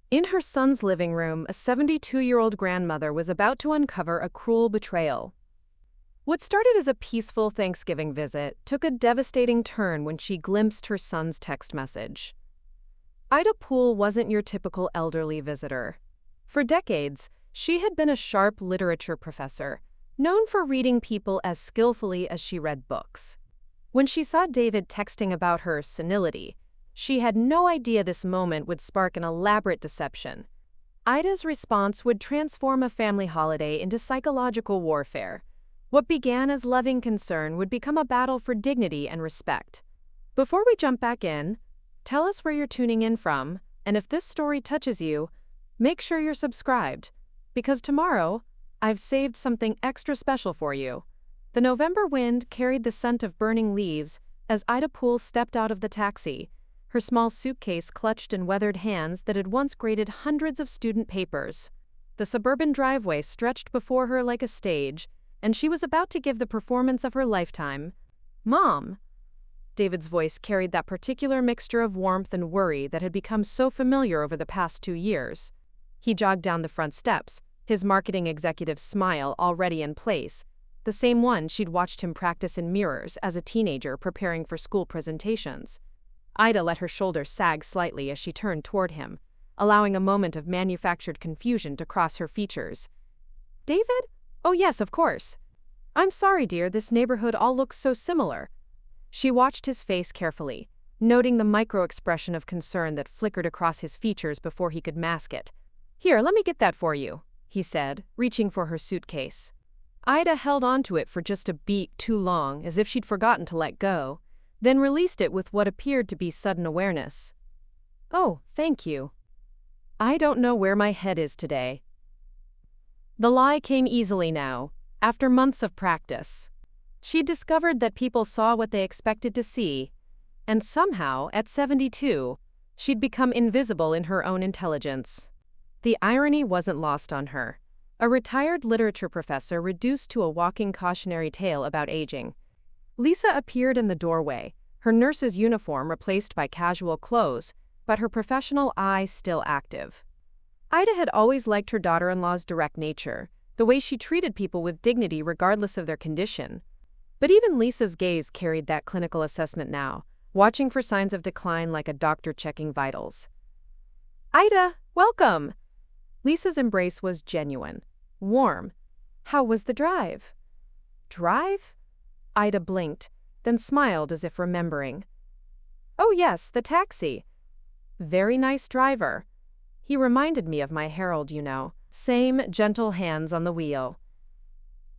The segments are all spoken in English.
In her son's living room, a 72-year-old grandmother was about to uncover a cruel betrayal. What started as a peaceful Thanksgiving visit took a devastating turn when she glimpsed her son's text message. Ida Poole wasn't your typical elderly visitor. For decades, she had been a sharp literature professor, known for reading people as skillfully as she read books. When she saw David texting about her senility, she had no idea this moment would spark an elaborate deception. Ida's response would transform a family holiday into psychological warfare. What began as loving concern would become a battle for dignity and respect. Before we jump back in, tell us where you're tuning in from, and if this story touches you, make sure you're subscribed, because tomorrow, I've saved something extra special for you. The November wind carried the scent of burning leaves as Ida Poole stepped out of the taxi, her small suitcase clutched in weathered hands that had once graded hundreds of student papers. The suburban driveway stretched before her like a stage, and she was about to give the performance of her lifetime. "Mom!" David's voice carried that particular mixture of warmth and worry that had become so familiar over the past 2 years. He jogged down the front steps, his marketing executive's smile already in place, the same one she'd watched him practice in mirrors as a teenager preparing for school presentations. Ida let her shoulders sag slightly as she turned toward him, allowing a moment of manufactured confusion to cross her features. "David? Oh yes, of course. I'm sorry, dear, this neighborhood all looks so similar." She watched his face carefully, noting the micro-expression of concern that flickered across his features before he could mask it. "Here, let me get that for you," he said, reaching for her suitcase. Ida held onto it for just a beat too long, as if she'd forgotten to let go, then released it with what appeared to be sudden awareness. "Oh, thank you. I don't know where my head is today." The lie came easily now, after months of practice. She'd discovered that people saw what they expected to see, and somehow, at 72, she'd become invisible in her own intelligence. The irony wasn't lost on her. A retired literature professor reduced to a walking cautionary tale about aging. Lisa appeared in the doorway, her nurse's uniform replaced by casual clothes, but her professional eye still active. Ida had always liked her daughter-in-law's direct nature, the way she treated people with dignity regardless of their condition. But even Lisa's gaze carried that clinical assessment now, watching for signs of decline like a doctor checking vitals. "Ida, welcome!" Lisa's embrace was genuine, warm. "How was the drive?" "Drive?" Ida blinked, then smiled as if remembering. "Oh yes, the taxi. Very nice driver. He reminded me of my Harold, you know. Same gentle hands on the wheel."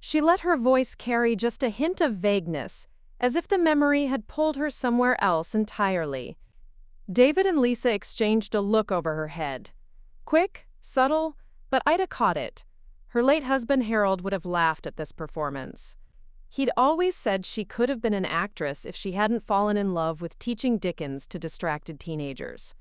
She let her voice carry just a hint of vagueness, as if the memory had pulled her somewhere else entirely. David and Lisa exchanged a look over her head. Quick, subtle, but Ida caught it. Her late husband Harold would have laughed at this performance. He'd always said she could have been an actress if she hadn't fallen in love with teaching Dickens to distracted teenagers.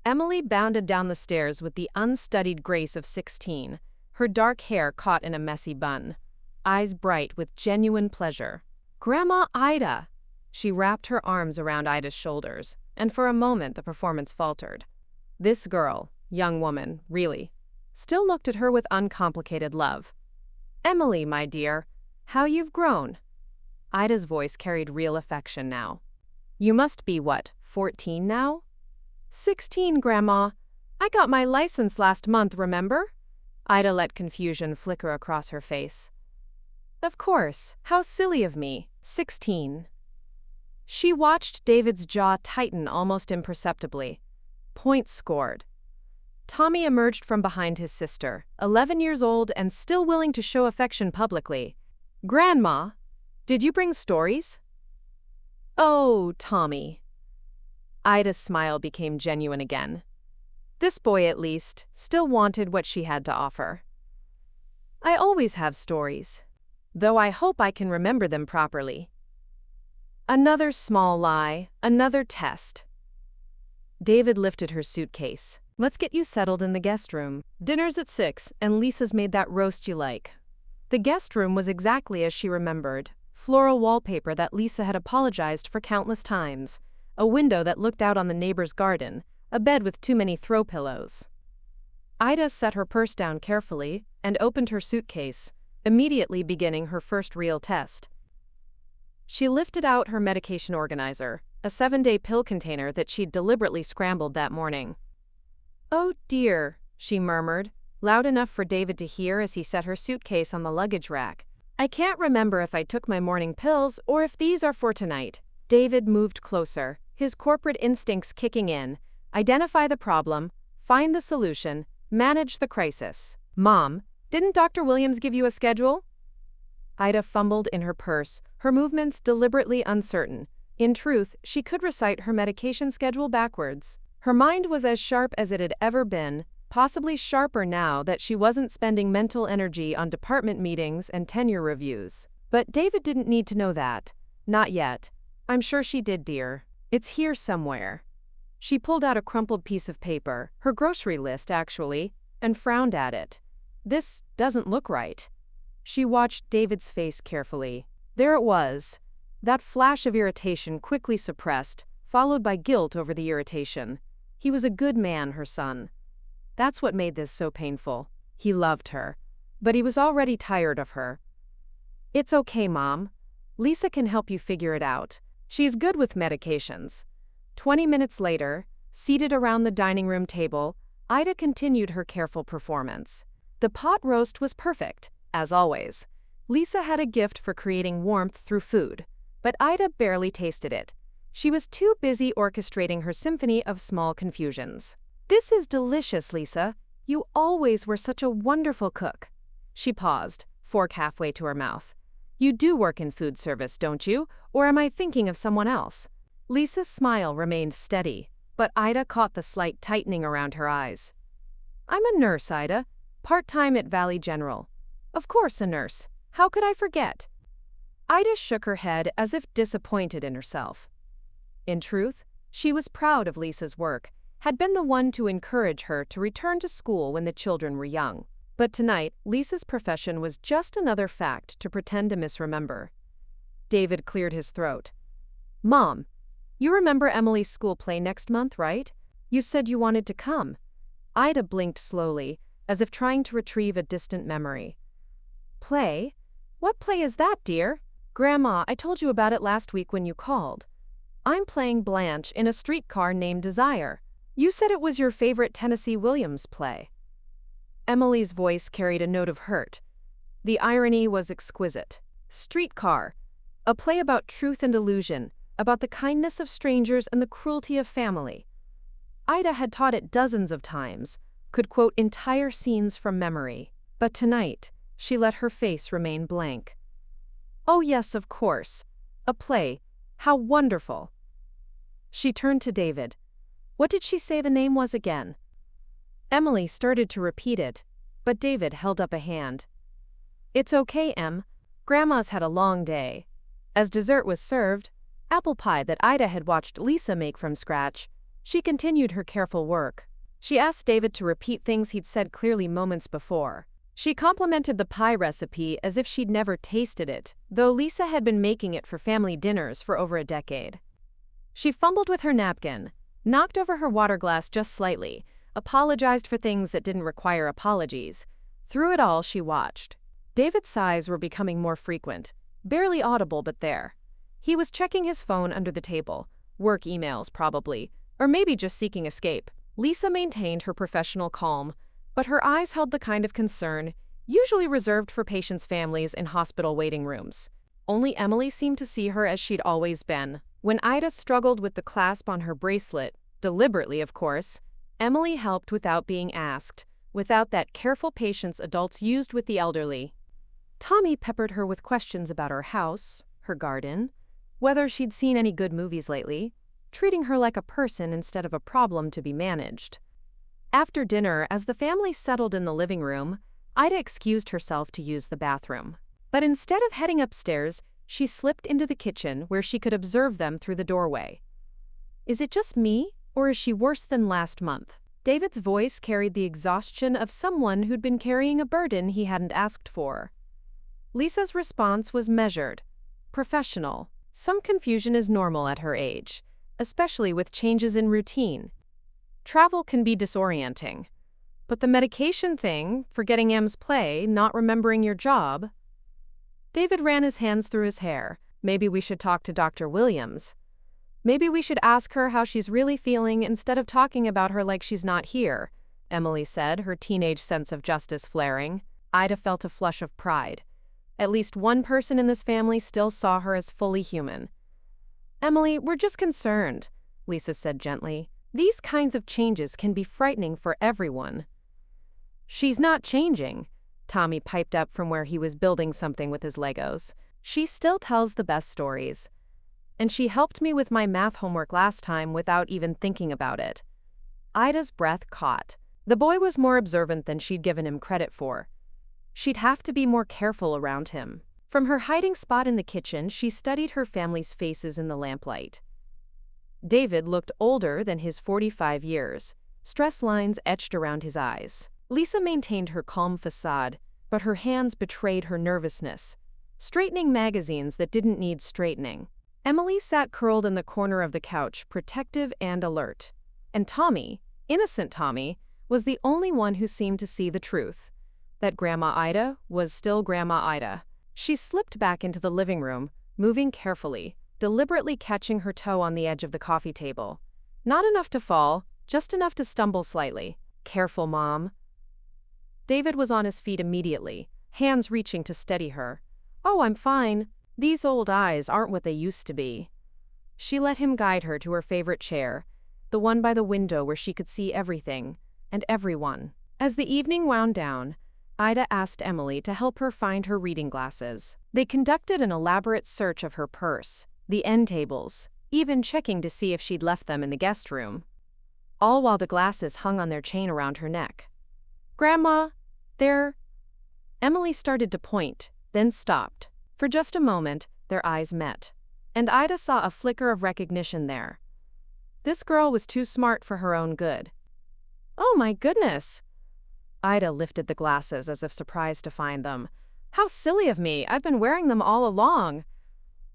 Emily bounded down the stairs with the unstudied grace of 16, her dark hair caught in a messy bun, eyes bright with genuine pleasure. "Grandma Ida!" She wrapped her arms around Ida's shoulders, and for a moment the performance faltered. This girl, young woman, really, still looked at her with uncomplicated love. "Emily, my dear, how you've grown." Ida's voice carried real affection now. "You must be, what, 14 now?" 16, Grandma. I got my license last month, remember?" Ida let confusion flicker across her face. "Of course, how silly of me. 16. She watched David's jaw tighten almost imperceptibly. Points scored. Tommy emerged from behind his sister, 11 years old and still willing to show affection publicly. "Grandma, did you bring stories?" "Oh, Tommy." Ida's smile became genuine again. This boy, at least, still wanted what she had to offer. "I always have stories, though I hope I can remember them properly." Another small lie, another test. David lifted her suitcase. "Let's get you settled in the guest room. Dinner's at 6, and Lisa's made that roast you like." The guest room was exactly as she remembered. Floral wallpaper that Lisa had apologized for countless times. A window that looked out on the neighbor's garden. A bed with too many throw pillows. Ida set her purse down carefully and opened her suitcase, immediately beginning her first real test. She lifted out her medication organizer, a 7-day pill container that she'd deliberately scrambled that morning. "Oh dear," she murmured, loud enough for David to hear as he set her suitcase on the luggage rack. "I can't remember if I took my morning pills or if these are for tonight." David moved closer, his corporate instincts kicking in. Identify the problem, find the solution, manage the crisis. "Mom, didn't Dr. Williams give you a schedule?" Ida fumbled in her purse, her movements deliberately uncertain. In truth, she could recite her medication schedule backwards. Her mind was as sharp as it had ever been, possibly sharper now that she wasn't spending mental energy on department meetings and tenure reviews. But David didn't need to know that. Not yet. "I'm sure she did, dear. It's here somewhere." She pulled out a crumpled piece of paper, her grocery list actually, and frowned at it. "This doesn't look right." She watched David's face carefully. There it was. That flash of irritation quickly suppressed, followed by guilt over the irritation. He was a good man, her son. That's what made this so painful. He loved her. But he was already tired of her. "It's okay, Mom. Lisa can help you figure it out. She's good with medications." 20 minutes later, seated around the dining room table, Ida continued her careful performance. The pot roast was perfect, as always. Lisa had a gift for creating warmth through food, but Ida barely tasted it. She was too busy orchestrating her symphony of small confusions. "This is delicious, Lisa. You always were such a wonderful cook." She paused, fork halfway to her mouth. "You do work in food service, don't you? Or am I thinking of someone else?" Lisa's smile remained steady, but Ida caught the slight tightening around her eyes. "I'm a nurse, Ida. Part-time at Valley General." "Of course a nurse. How could I forget?" Ida shook her head as if disappointed in herself. In truth, she was proud of Lisa's work, had been the one to encourage her to return to school when the children were young. But tonight, Lisa's profession was just another fact to pretend to misremember. David cleared his throat. "Mom, you remember Emily's school play next month, right? You said you wanted to come." Ida blinked slowly, as if trying to retrieve a distant memory. "Play? What play is that, dear?" "Grandma, I told you about it last week when you called. I'm playing Blanche in a streetcar named Desire. You said it was your favorite Tennessee Williams play." Emily's voice carried a note of hurt. The irony was exquisite. Streetcar. A play about truth and illusion, about the kindness of strangers and the cruelty of family. Ida had taught it dozens of times, could quote entire scenes from memory. But tonight, she let her face remain blank. "Oh yes, of course. A play. How wonderful." She turned to David. "What did she say the name was again?" Emily started to repeat it, but David held up a hand. "It's okay, Em. Grandma's had a long day." As dessert was served, apple pie that Ida had watched Lisa make from scratch, she continued her careful work. She asked David to repeat things he'd said clearly moments before. She complimented the pie recipe as if she'd never tasted it, though Lisa had been making it for family dinners for over a decade. She fumbled with her napkin, knocked over her water glass just slightly, apologized for things that didn't require apologies. Through it all, she watched. David's sighs were becoming more frequent, barely audible but there. He was checking his phone under the table, work emails probably, or maybe just seeking escape. Lisa maintained her professional calm, but her eyes held the kind of concern usually reserved for patients' families in hospital waiting rooms. Only Emily seemed to see her as she'd always been. When Ida struggled with the clasp on her bracelet, deliberately of course, Emily helped without being asked, without that careful patience adults used with the elderly. Tommy peppered her with questions about her house, her garden, whether she'd seen any good movies lately, treating her like a person instead of a problem to be managed. After dinner, as the family settled in the living room, Ida excused herself to use the bathroom. But instead of heading upstairs, she slipped into the kitchen where she could observe them through the doorway. "Is it just me, or is she worse than last month?" David's voice carried the exhaustion of someone who'd been carrying a burden he hadn't asked for. Lisa's response was measured, professional. Some confusion is normal at her age, especially with changes in routine. Travel can be disorienting. But the medication thing, forgetting M's play, not remembering your job. David ran his hands through his hair. Maybe we should talk to Dr. Williams. Maybe we should ask her how she's really feeling instead of talking about her like she's not here, Emily said, her teenage sense of justice flaring. Ida felt a flush of pride. At least one person in this family still saw her as fully human. Emily, we're just concerned, Lisa said gently. These kinds of changes can be frightening for everyone. She's not changing, Tommy piped up from where he was building something with his Legos. She still tells the best stories. And she helped me with my math homework last time without even thinking about it. Ida's breath caught. The boy was more observant than she'd given him credit for. She'd have to be more careful around him. From her hiding spot in the kitchen, she studied her family's faces in the lamplight. David looked older than his 45 years, stress lines etched around his eyes. Lisa maintained her calm facade, but her hands betrayed her nervousness, straightening magazines that didn't need straightening. Emily sat curled in the corner of the couch, protective and alert. And Tommy, innocent Tommy, was the only one who seemed to see the truth. That Grandma Ida was still Grandma Ida. She slipped back into the living room, moving carefully, deliberately catching her toe on the edge of the coffee table. Not enough to fall, just enough to stumble slightly. Careful, Mom. David was on his feet immediately, hands reaching to steady her. Oh, I'm fine. These old eyes aren't what they used to be. She let him guide her to her favorite chair, the one by the window where she could see everything and everyone. As the evening wound down, Ida asked Emily to help her find her reading glasses. They conducted an elaborate search of her purse, the end tables, even checking to see if she'd left them in the guest room. All while the glasses hung on their chain around her neck. Grandma, they're… Emily started to point, then stopped. For just a moment, their eyes met, and Ida saw a flicker of recognition there. This girl was too smart for her own good. Oh my goodness! Ida lifted the glasses as if surprised to find them. How silly of me, I've been wearing them all along.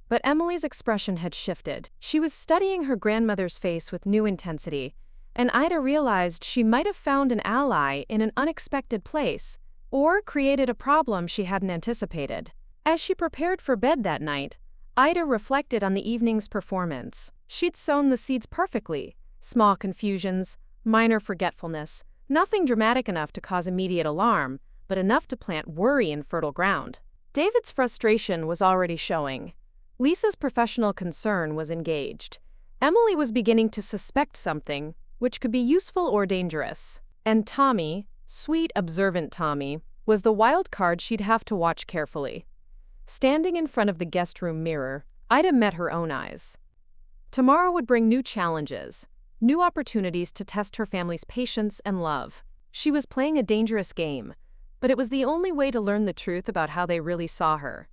But Emily's expression had shifted. She was studying her grandmother's face with new intensity, and Ida realized she might have found an ally in an unexpected place, or created a problem she hadn't anticipated. As she prepared for bed that night, Ida reflected on the evening's performance. She'd sown the seeds perfectly. Small confusions, minor forgetfulness, nothing dramatic enough to cause immediate alarm, but enough to plant worry in fertile ground. David's frustration was already showing. Lisa's professional concern was engaged. Emily was beginning to suspect something, which could be useful or dangerous. And Tommy, sweet, observant Tommy, was the wild card she'd have to watch carefully. Standing in front of the guest room mirror, Ida met her own eyes. Tomorrow would bring new challenges, new opportunities to test her family's patience and love. She was playing a dangerous game, but it was the only way to learn the truth about how they really saw her.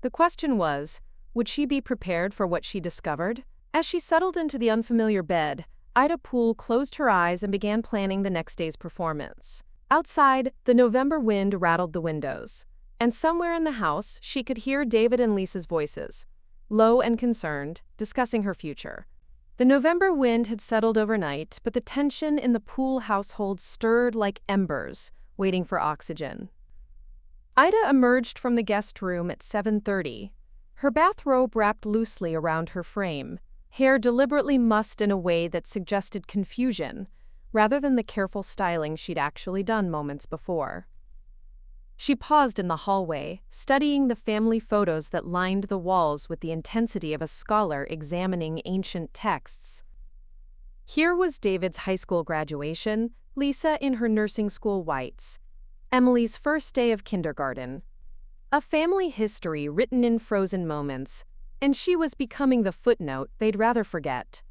The question was, would she be prepared for what she discovered? As she settled into the unfamiliar bed, Ida Poole closed her eyes and began planning the next day's performance. Outside, the November wind rattled the windows. And somewhere in the house, she could hear David and Lisa's voices, low and concerned, discussing her future. The November wind had settled overnight, but the tension in the Poole household stirred like embers, waiting for oxygen. Ida emerged from the guest room at 7:30, her bathrobe wrapped loosely around her frame, hair deliberately mussed in a way that suggested confusion, rather than the careful styling she'd actually done moments before. She paused in the hallway, studying the family photos that lined the walls with the intensity of a scholar examining ancient texts. Here was David's high school graduation, Lisa in her nursing school whites, Emily's first day of kindergarten. A family history written in frozen moments, and she was becoming the footnote they'd rather forget.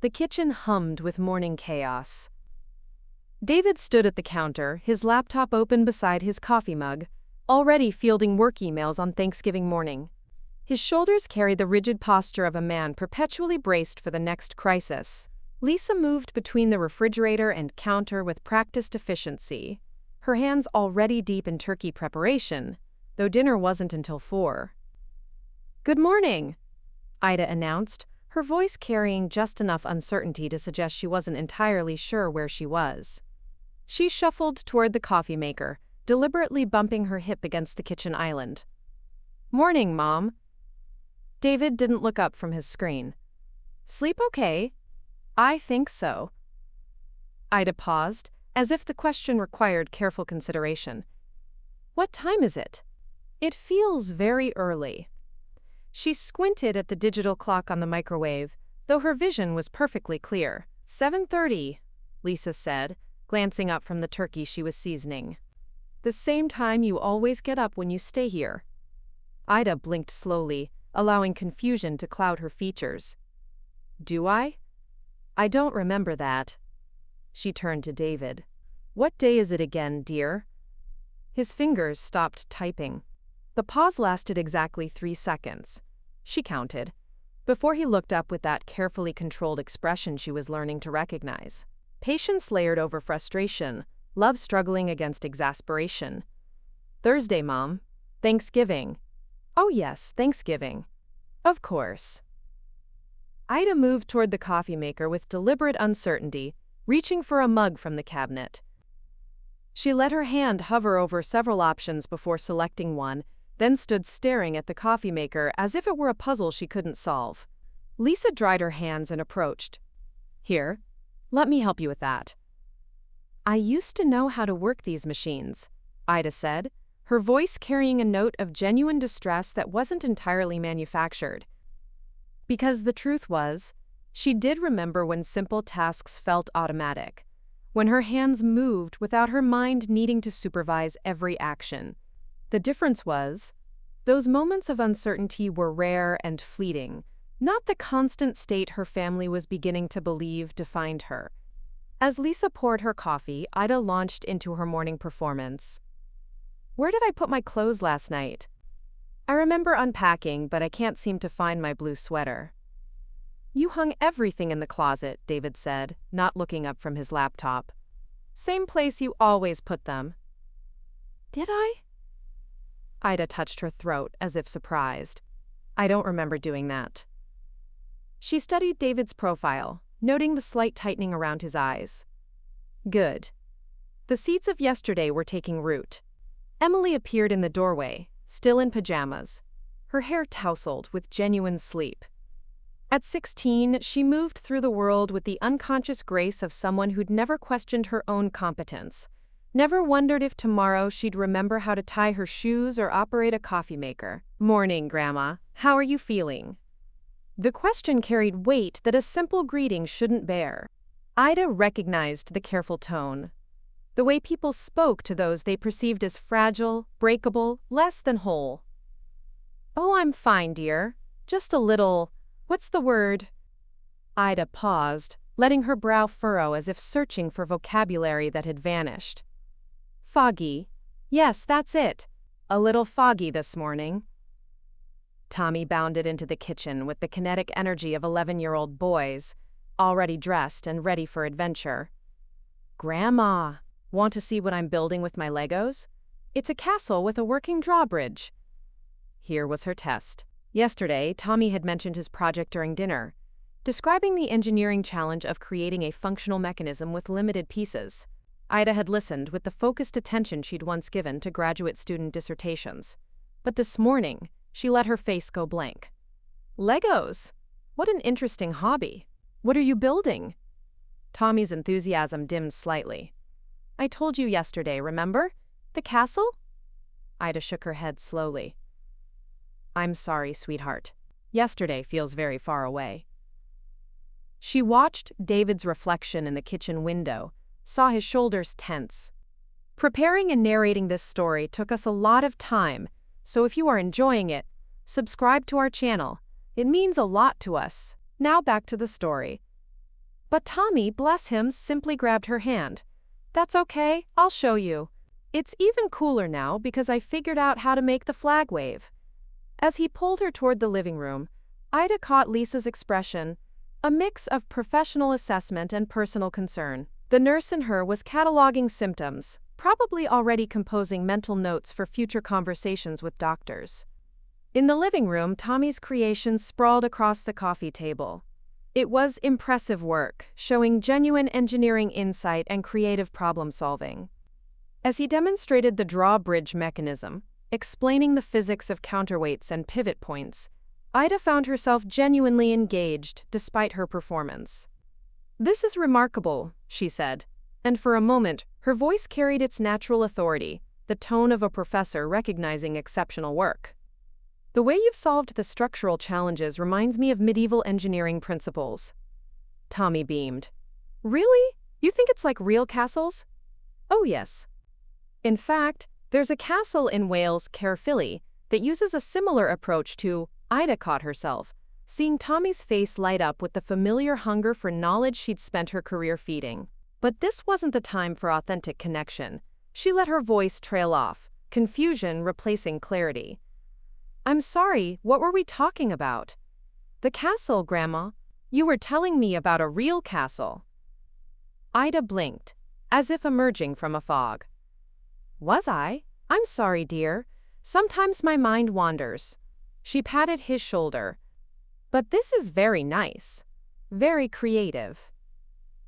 The kitchen hummed with morning chaos. David stood at the counter, his laptop open beside his coffee mug, already fielding work emails on Thanksgiving morning. His shoulders carried the rigid posture of a man perpetually braced for the next crisis. Lisa moved between the refrigerator and counter with practiced efficiency, her hands already deep in turkey preparation, though dinner wasn't until 4. "Good morning," Ida announced, her voice carrying just enough uncertainty to suggest she wasn't entirely sure where she was. She shuffled toward the coffee maker, deliberately bumping her hip against the kitchen island. "Morning, Mom." David didn't look up from his screen. "Sleep okay?" "I think so." Ida paused, as if the question required careful consideration. "What time is it?" "It feels very early." She squinted at the digital clock on the microwave, though her vision was perfectly clear. 7:30, Lisa said, glancing up from the turkey she was seasoning. "The same time you always get up when you stay here." Ida blinked slowly, allowing confusion to cloud her features. "Do I? I don't remember that." She turned to David. "What day is it again, dear?" His fingers stopped typing. The pause lasted exactly 3 seconds. She counted, before he looked up with that carefully controlled expression she was learning to recognize. Patience layered over frustration, love struggling against exasperation. "Thursday, Mom. Thanksgiving." "Oh yes, Thanksgiving." "Of course." Ida moved toward the coffee maker with deliberate uncertainty, reaching for a mug from the cabinet. She let her hand hover over several options before selecting one, then stood staring at the coffee maker as if it were a puzzle she couldn't solve. Lisa dried her hands and approached. "Here, let me help you with that." "I used to know how to work these machines," Ida said, her voice carrying a note of genuine distress that wasn't entirely manufactured. Because the truth was, she did remember when simple tasks felt automatic, when her hands moved without her mind needing to supervise every action. The difference was, those moments of uncertainty were rare and fleeting, not the constant state her family was beginning to believe defined her. As Lisa poured her coffee, Ida launched into her morning performance. "Where did I put my clothes last night? I remember unpacking, but I can't seem to find my blue sweater." "You hung everything in the closet," David said, not looking up from his laptop. "Same place you always put them." "Did I?" Ida touched her throat as if surprised. "I don't remember doing that." She studied David's profile, noting the slight tightening around his eyes. "Good." The seeds of yesterday were taking root. Emily appeared in the doorway, still in pajamas, her hair tousled with genuine sleep. At 16, she moved through the world with the unconscious grace of someone who'd never questioned her own competence, never wondered if tomorrow she'd remember how to tie her shoes or operate a coffee maker. "Morning, Grandma. How are you feeling?" The question carried weight that a simple greeting shouldn't bear. Ida recognized the careful tone, the way people spoke to those they perceived as fragile, breakable, less than whole. "Oh, I'm fine, dear. Just a little, what's the word?" Ida paused, letting her brow furrow as if searching for vocabulary that had vanished. "Foggy. Yes, that's it. A little foggy this morning." Tommy bounded into the kitchen with the kinetic energy of 11-year-old boys, already dressed and ready for adventure. "Grandma, want to see what I'm building with my Legos? It's a castle with a working drawbridge." Here was her test. Yesterday, Tommy had mentioned his project during dinner, describing the engineering challenge of creating a functional mechanism with limited pieces. Ida had listened with the focused attention she'd once given to graduate student dissertations. But this morning, she let her face go blank. "Legos? What an interesting hobby. What are you building?" Tommy's enthusiasm dimmed slightly. "I told you yesterday, remember? The castle?" Ida shook her head slowly. "I'm sorry, sweetheart. Yesterday feels very far away." She watched David's reflection in the kitchen window, saw his shoulders tense. Preparing and narrating this story took us a lot of time, so if you are enjoying it, subscribe to our channel. It means a lot to us. Now back to the story. But Tommy, bless him, simply grabbed her hand. "That's okay, I'll show you. It's even cooler now because I figured out how to make the flag wave." As he pulled her toward the living room, Ida caught Lisa's expression, a mix of professional assessment and personal concern. The nurse in her was cataloging symptoms, probably already composing mental notes for future conversations with doctors. In the living room, Tommy's creations sprawled across the coffee table. It was impressive work, showing genuine engineering insight and creative problem-solving. As he demonstrated the drawbridge mechanism, explaining the physics of counterweights and pivot points, Ida found herself genuinely engaged despite her performance. "This is remarkable," she said, and for a moment, her voice carried its natural authority, the tone of a professor recognizing exceptional work. "The way you've solved the structural challenges reminds me of medieval engineering principles." Tommy beamed. "Really? You think it's like real castles?" "Oh yes. In fact, there's a castle in Wales, Caerphilly, that uses a similar approach to." Ida caught herself, seeing Tommy's face light up with the familiar hunger for knowledge she'd spent her career feeding. But this wasn't the time for authentic connection. She let her voice trail off, confusion replacing clarity. "I'm sorry, what were we talking about?" "The castle, Grandma. You were telling me about a real castle." Ida blinked, as if emerging from a fog. "Was I? I'm sorry, dear. Sometimes my mind wanders." She patted his shoulder. "But this is very nice. Very creative."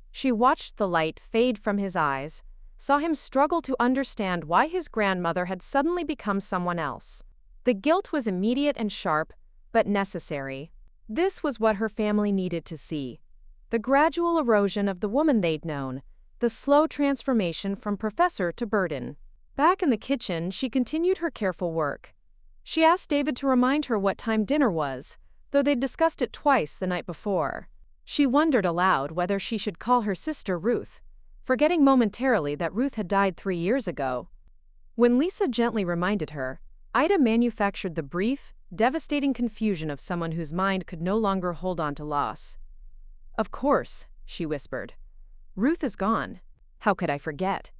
She watched the light fade from his eyes, saw him struggle to understand why his grandmother had suddenly become someone else. The guilt was immediate and sharp, but necessary. This was what her family needed to see. The gradual erosion of the woman they'd known, the slow transformation from professor to burden. Back in the kitchen, she continued her careful work. She asked David to remind her what time dinner was, though they'd discussed it twice the night before. She wondered aloud whether she should call her sister Ruth, forgetting momentarily that Ruth had died 3 years ago. When Lisa gently reminded her, Ida manufactured the brief, devastating confusion of someone whose mind could no longer hold on to loss. "Of course," she whispered. "Ruth is gone. How could I forget?"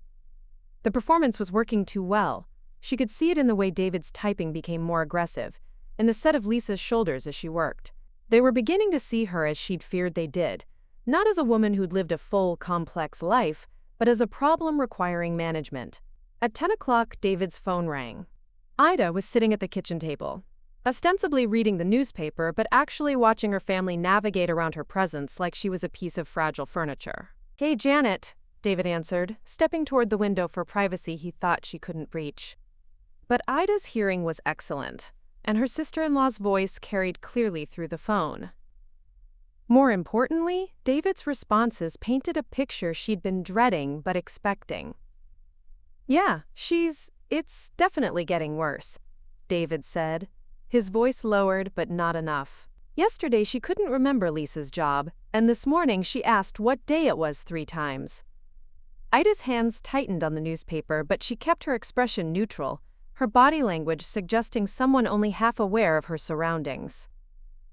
The performance was working too well. She could see it in the way David's typing became more aggressive, in the set of Lisa's shoulders as she worked. They were beginning to see her as she'd feared they did, not as a woman who'd lived a full, complex life, but as a problem requiring management. At 10 o'clock, David's phone rang. Ida was sitting at the kitchen table, ostensibly reading the newspaper, but actually watching her family navigate around her presence like she was a piece of fragile furniture. "Hey, Janet," David answered, stepping toward the window for privacy he thought she couldn't reach. But Ida's hearing was excellent, and her sister-in-law's voice carried clearly through the phone. More importantly, David's responses painted a picture she'd been dreading but expecting. "Yeah, it's definitely getting worse," David said, his voice lowered but not enough. Yesterday she couldn't remember Lisa's job, and this morning she asked what day it was 3 times. Ida's hands tightened on the newspaper, but she kept her expression neutral, her body language suggesting someone only half aware of her surroundings.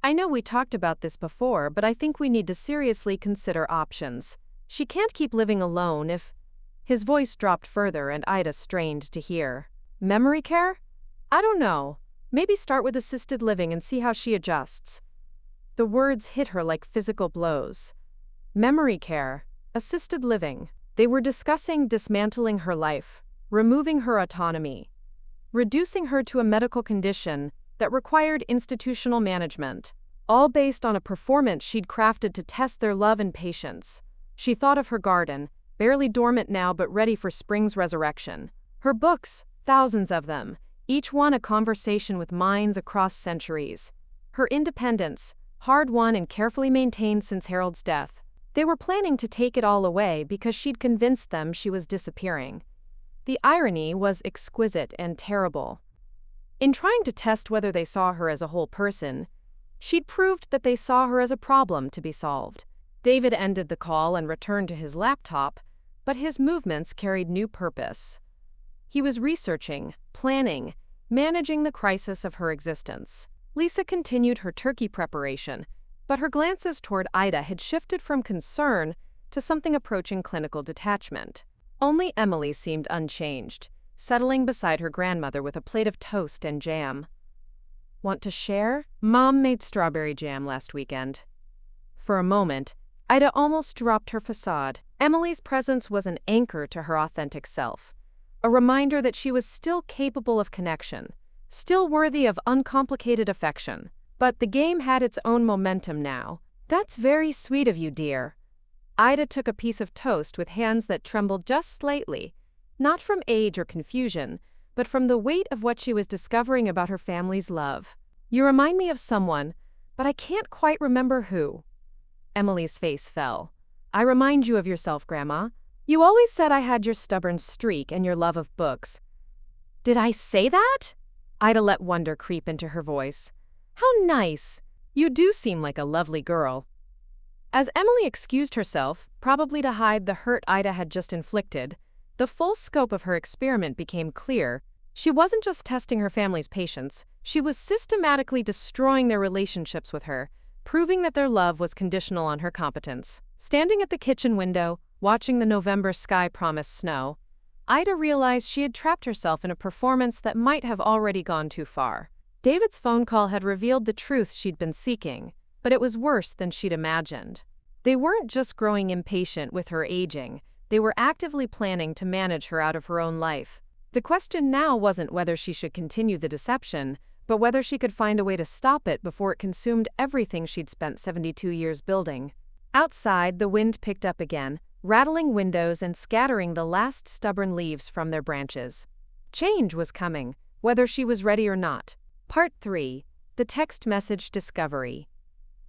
"I know we talked about this before, but I think we need to seriously consider options. She can't keep living alone if—" His voice dropped further and Ida strained to hear. "Memory care? I don't know. Maybe start with assisted living and see how she adjusts." The words hit her like physical blows. Memory care, assisted living. They were discussing dismantling her life, removing her autonomy, reducing her to a medical condition that required institutional management, all based on a performance she'd crafted to test their love and patience. She thought of her garden, barely dormant now but ready for spring's resurrection. Her books, thousands of them, each one a conversation with minds across centuries. Her independence, hard-won and carefully maintained since Harold's death. They were planning to take it all away because she'd convinced them she was disappearing. The irony was exquisite and terrible. In trying to test whether they saw her as a whole person, she'd proved that they saw her as a problem to be solved. David ended the call and returned to his laptop, but his movements carried new purpose. He was researching, planning, managing the crisis of her existence. Lisa continued her turkey preparation, but her glances toward Ida had shifted from concern to something approaching clinical detachment. Only Emily seemed unchanged, settling beside her grandmother with a plate of toast and jam. "Want to share? Mom made strawberry jam last weekend." For a moment, Ida almost dropped her facade. Emily's presence was an anchor to her authentic self, a reminder that she was still capable of connection, still worthy of uncomplicated affection. But the game had its own momentum now. That's very sweet of you, dear. Ida took a piece of toast with hands that trembled just slightly, not from age or confusion, but from the weight of what she was discovering about her family's love. You remind me of someone, but I can't quite remember who. Emily's face fell. I remind you of yourself, Grandma. You always said I had your stubborn streak and your love of books. Did I say that? Ida let wonder creep into her voice. How nice. You do seem like a lovely girl. As Emily excused herself, probably to hide the hurt Ida had just inflicted, the full scope of her experiment became clear. She wasn't just testing her family's patience, she was systematically destroying their relationships with her, proving that their love was conditional on her competence. Standing at the kitchen window, watching the November sky promise snow, Ida realized she had trapped herself in a performance that might have already gone too far. David's phone call had revealed the truth she'd been seeking, but it was worse than she'd imagined. They weren't just growing impatient with her aging, they were actively planning to manage her out of her own life. The question now wasn't whether she should continue the deception, but whether she could find a way to stop it before it consumed everything she'd spent 72 years building. Outside, the wind picked up again, rattling windows and scattering the last stubborn leaves from their branches. Change was coming, whether she was ready or not. Part 3. The Text Message Discovery.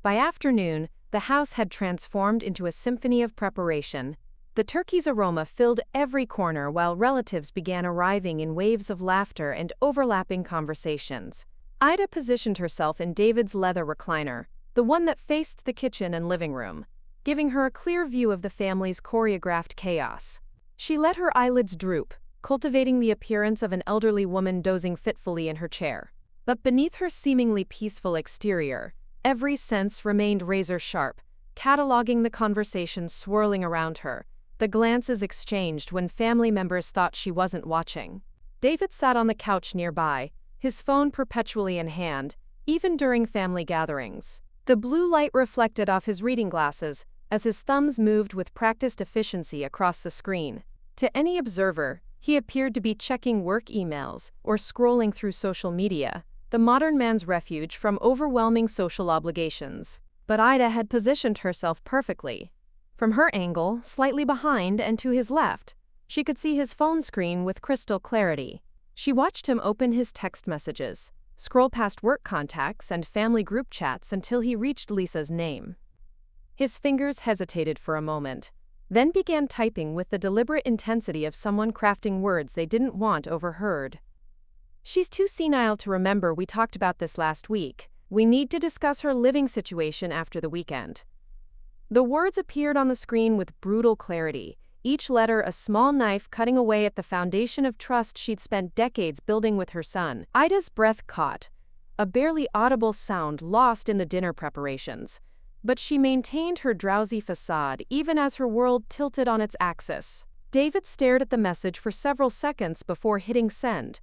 By afternoon, the house had transformed into a symphony of preparation. The turkey's aroma filled every corner while relatives began arriving in waves of laughter and overlapping conversations. Ida positioned herself in David's leather recliner, the one that faced the kitchen and living room, giving her a clear view of the family's choreographed chaos. She let her eyelids droop, cultivating the appearance of an elderly woman dozing fitfully in her chair. But beneath her seemingly peaceful exterior, every sense remained razor-sharp, cataloging the conversations swirling around her, the glances exchanged when family members thought she wasn't watching. David sat on the couch nearby, his phone perpetually in hand, even during family gatherings. The blue light reflected off his reading glasses as his thumbs moved with practiced efficiency across the screen. To any observer, he appeared to be checking work emails or scrolling through social media, the modern man's refuge from overwhelming social obligations. But Ida had positioned herself perfectly. From her angle, slightly behind and to his left, she could see his phone screen with crystal clarity. She watched him open his text messages, scroll past work contacts and family group chats until he reached Lisa's name. His fingers hesitated for a moment, then began typing with the deliberate intensity of someone crafting words they didn't want overheard. She's too senile to remember we talked about this last week. We need to discuss her living situation after the weekend. The words appeared on the screen with brutal clarity, each letter a small knife cutting away at the foundation of trust she'd spent decades building with her son. Ida's breath caught, a barely audible sound lost in the dinner preparations, but she maintained her drowsy facade even as her world tilted on its axis. David stared at the message for several seconds before hitting send.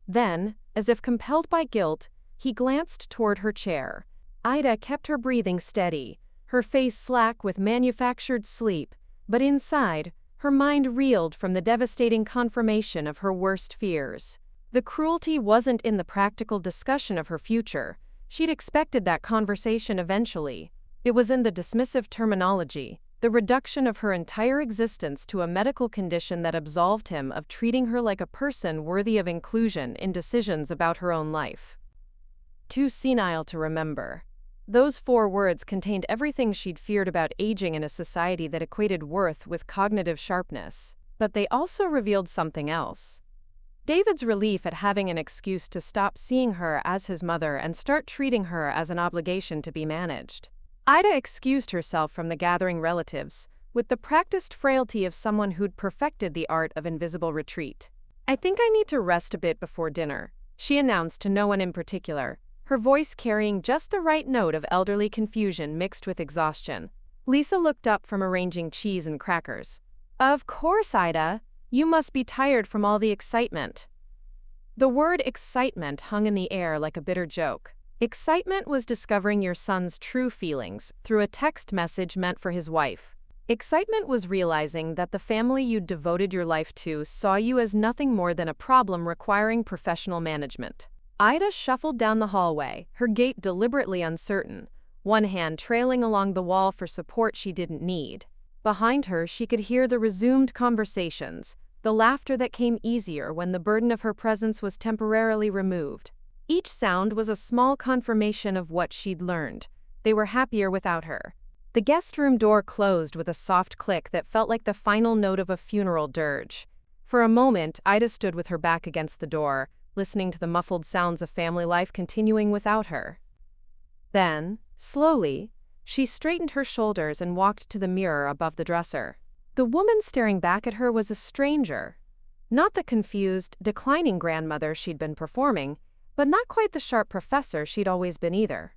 Then, as if compelled by guilt, he glanced toward her chair. Ida kept her breathing steady, her face slack with manufactured sleep, but inside, her mind reeled from the devastating confirmation of her worst fears. The cruelty wasn't in the practical discussion of her future. She'd expected that conversation eventually. It was in the dismissive terminology, the reduction of her entire existence to a medical condition that absolved him of treating her like a person worthy of inclusion in decisions about her own life. Too senile to remember. Those 4 words contained everything she'd feared about aging in a society that equated worth with cognitive sharpness. But they also revealed something else. David's relief at having an excuse to stop seeing her as his mother and start treating her as an obligation to be managed. Ida excused herself from the gathering relatives, with the practiced frailty of someone who'd perfected the art of invisible retreat. I think I need to rest a bit before dinner, she announced to no one in particular, her voice carrying just the right note of elderly confusion mixed with exhaustion. Lisa looked up from arranging cheese and crackers. Of course, Ida. You must be tired from all the excitement. The word excitement hung in the air like a bitter joke. Excitement was discovering your son's true feelings through a text message meant for his wife. Excitement was realizing that the family you'd devoted your life to saw you as nothing more than a problem requiring professional management. Ida shuffled down the hallway, her gait deliberately uncertain, one hand trailing along the wall for support she didn't need. Behind her, she could hear the resumed conversations, the laughter that came easier when the burden of her presence was temporarily removed. Each sound was a small confirmation of what she'd learned. They were happier without her. The guest room door closed with a soft click that felt like the final note of a funeral dirge. For a moment, Ida stood with her back against the door, listening to the muffled sounds of family life continuing without her. Then, slowly, she straightened her shoulders and walked to the mirror above the dresser. The woman staring back at her was a stranger. Not the confused, declining grandmother she'd been performing, but not quite the sharp professor she'd always been either.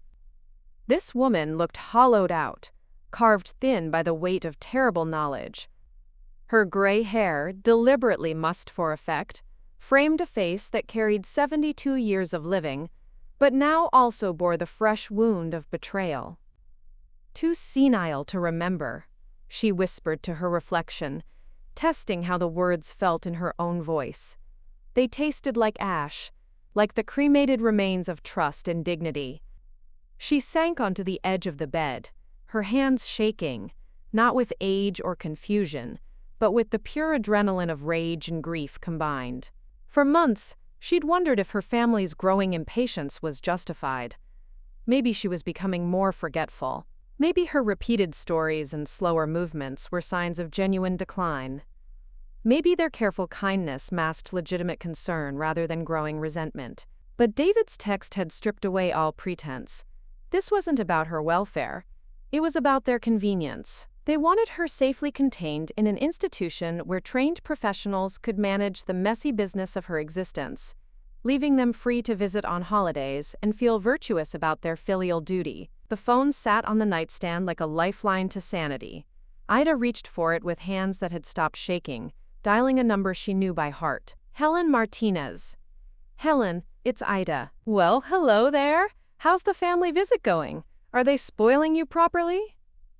This woman looked hollowed out, carved thin by the weight of terrible knowledge. Her gray hair, deliberately mussed for effect, framed a face that carried 72 years of living, but now also bore the fresh wound of betrayal. "Too senile to remember," she whispered to her reflection, testing how the words felt in her own voice. They tasted like ash, like the cremated remains of trust and dignity. She sank onto the edge of the bed, her hands shaking, not with age or confusion, but with the pure adrenaline of rage and grief combined. For months, she'd wondered if her family's growing impatience was justified. Maybe she was becoming more forgetful. Maybe her repeated stories and slower movements were signs of genuine decline. Maybe their careful kindness masked legitimate concern rather than growing resentment. But David's text had stripped away all pretense. This wasn't about her welfare. It was about their convenience. They wanted her safely contained in an institution where trained professionals could manage the messy business of her existence, leaving them free to visit on holidays and feel virtuous about their filial duty. The phone sat on the nightstand like a lifeline to sanity. Ida reached for it with hands that had stopped shaking, dialing a number she knew by heart. Helen Martinez. "Helen, it's Ida." "Well, hello there. How's the family visit going? Are they spoiling you properly?"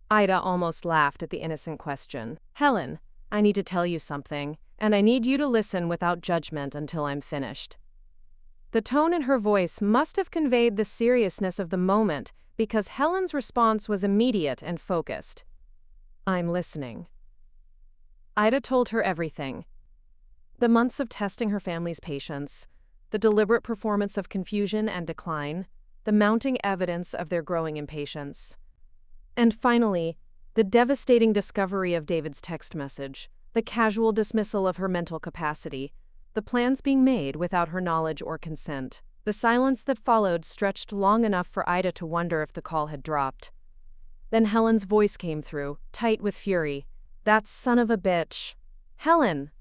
Ida almost laughed at the innocent question. "Helen, I need to tell you something, and I need you to listen without judgment until I'm finished." The tone in her voice must have conveyed the seriousness of the moment, because Helen's response was immediate and focused. "I'm listening." Ida told her everything. The months of testing her family's patience, the deliberate performance of confusion and decline, the mounting evidence of their growing impatience. And finally, the devastating discovery of David's text message, the casual dismissal of her mental capacity, the plans being made without her knowledge or consent. The silence that followed stretched long enough for Ida to wonder if the call had dropped. Then Helen's voice came through, tight with fury. "That son of a bitch." "Helen!"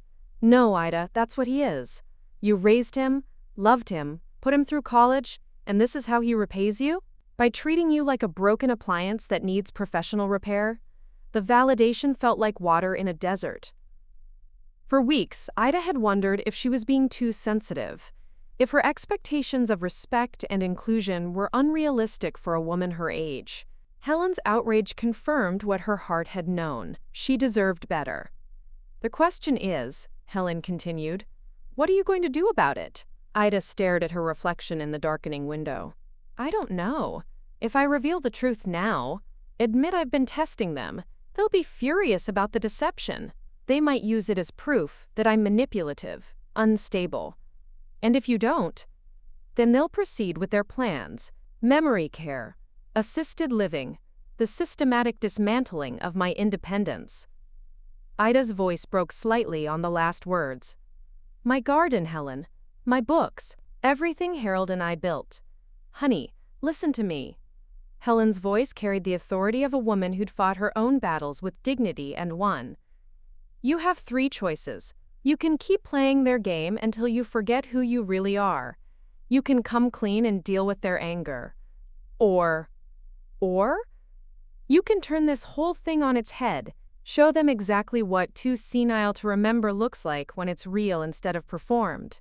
"No, Ida, that's what he is. You raised him, loved him, put him through college, and this is how he repays you? By treating you like a broken appliance that needs professional repair?" The validation felt like water in a desert. For weeks, Ida had wondered if she was being too sensitive, if her expectations of respect and inclusion were unrealistic for a woman her age. Helen's outrage confirmed what her heart had known. She deserved better. "The question is," Helen continued, "what are you going to do about it?" Ida stared at her reflection in the darkening window. "I don't know. If I reveal the truth now, admit I've been testing them, they'll be furious about the deception. They might use it as proof that I'm manipulative, unstable. And if you don't, then they'll proceed with their plans: memory care, assisted living, the systematic dismantling of my independence." Ida's voice broke slightly on the last words. "My garden, Helen. My books. Everything Harold and I built. Honey, listen to me." Helen's voice carried the authority of a woman who'd fought her own battles with dignity and won. "You have 3 choices. You can keep playing their game until you forget who you really are. You can come clean and deal with their anger. Or you can turn this whole thing on its head, show them exactly what too senile to remember looks like when it's real instead of performed."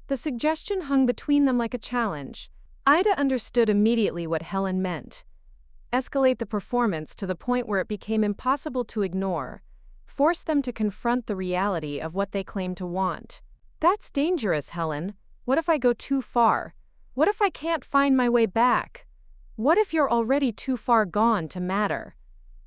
The suggestion hung between them like a challenge. Ida understood immediately what Helen meant. Escalate the performance to the point where it became impossible to ignore. Force them to confront the reality of what they claim to want. "That's dangerous, Helen. What if I go too far? What if I can't find my way back? What if you're already too far gone to matter?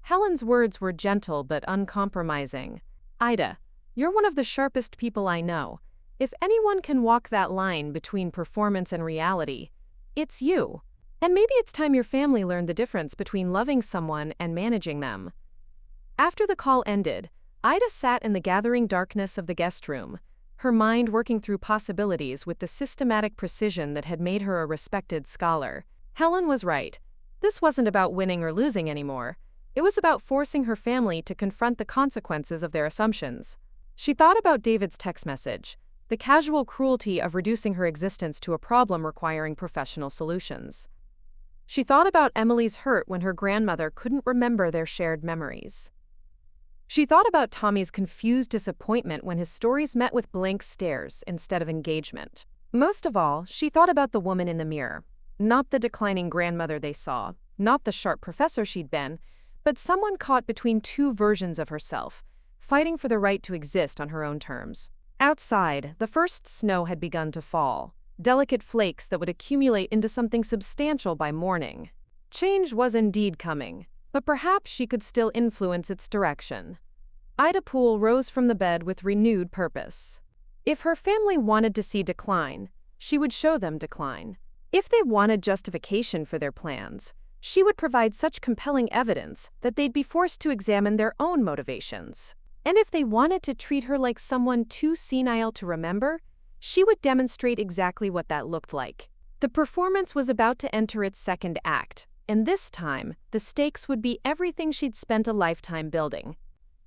Helen's words were gentle but uncompromising. Ida, you're one of the sharpest people I know. If anyone can walk that line between performance and reality, it's you. And maybe it's time your family learned the difference between loving someone and managing them. After the call ended, Ida sat in the gathering darkness of the guest room, her mind working through possibilities with the systematic precision that had made her a respected scholar. Helen was right. This wasn't about winning or losing anymore. It was about forcing her family to confront the consequences of their assumptions. She thought about David's text message, the casual cruelty of reducing her existence to a problem requiring professional solutions. She thought about Emily's hurt when her grandmother couldn't remember their shared memories. She thought about Tommy's confused disappointment when his stories met with blank stares instead of engagement. Most of all, she thought about the woman in the mirror. Not the declining grandmother they saw, not the sharp professor she'd been, but someone caught between two versions of herself, fighting for the right to exist on her own terms. Outside, the first snow had begun to fall, delicate flakes that would accumulate into something substantial by morning. Change was indeed coming, but perhaps she could still influence its direction. Ida Poole rose from the bed with renewed purpose. If her family wanted to see decline, she would show them decline. If they wanted justification for their plans, she would provide such compelling evidence that they'd be forced to examine their own motivations. And if they wanted to treat her like someone too senile to remember, she would demonstrate exactly what that looked like. The performance was about to enter its second act, and this time, the stakes would be everything she'd spent a lifetime building.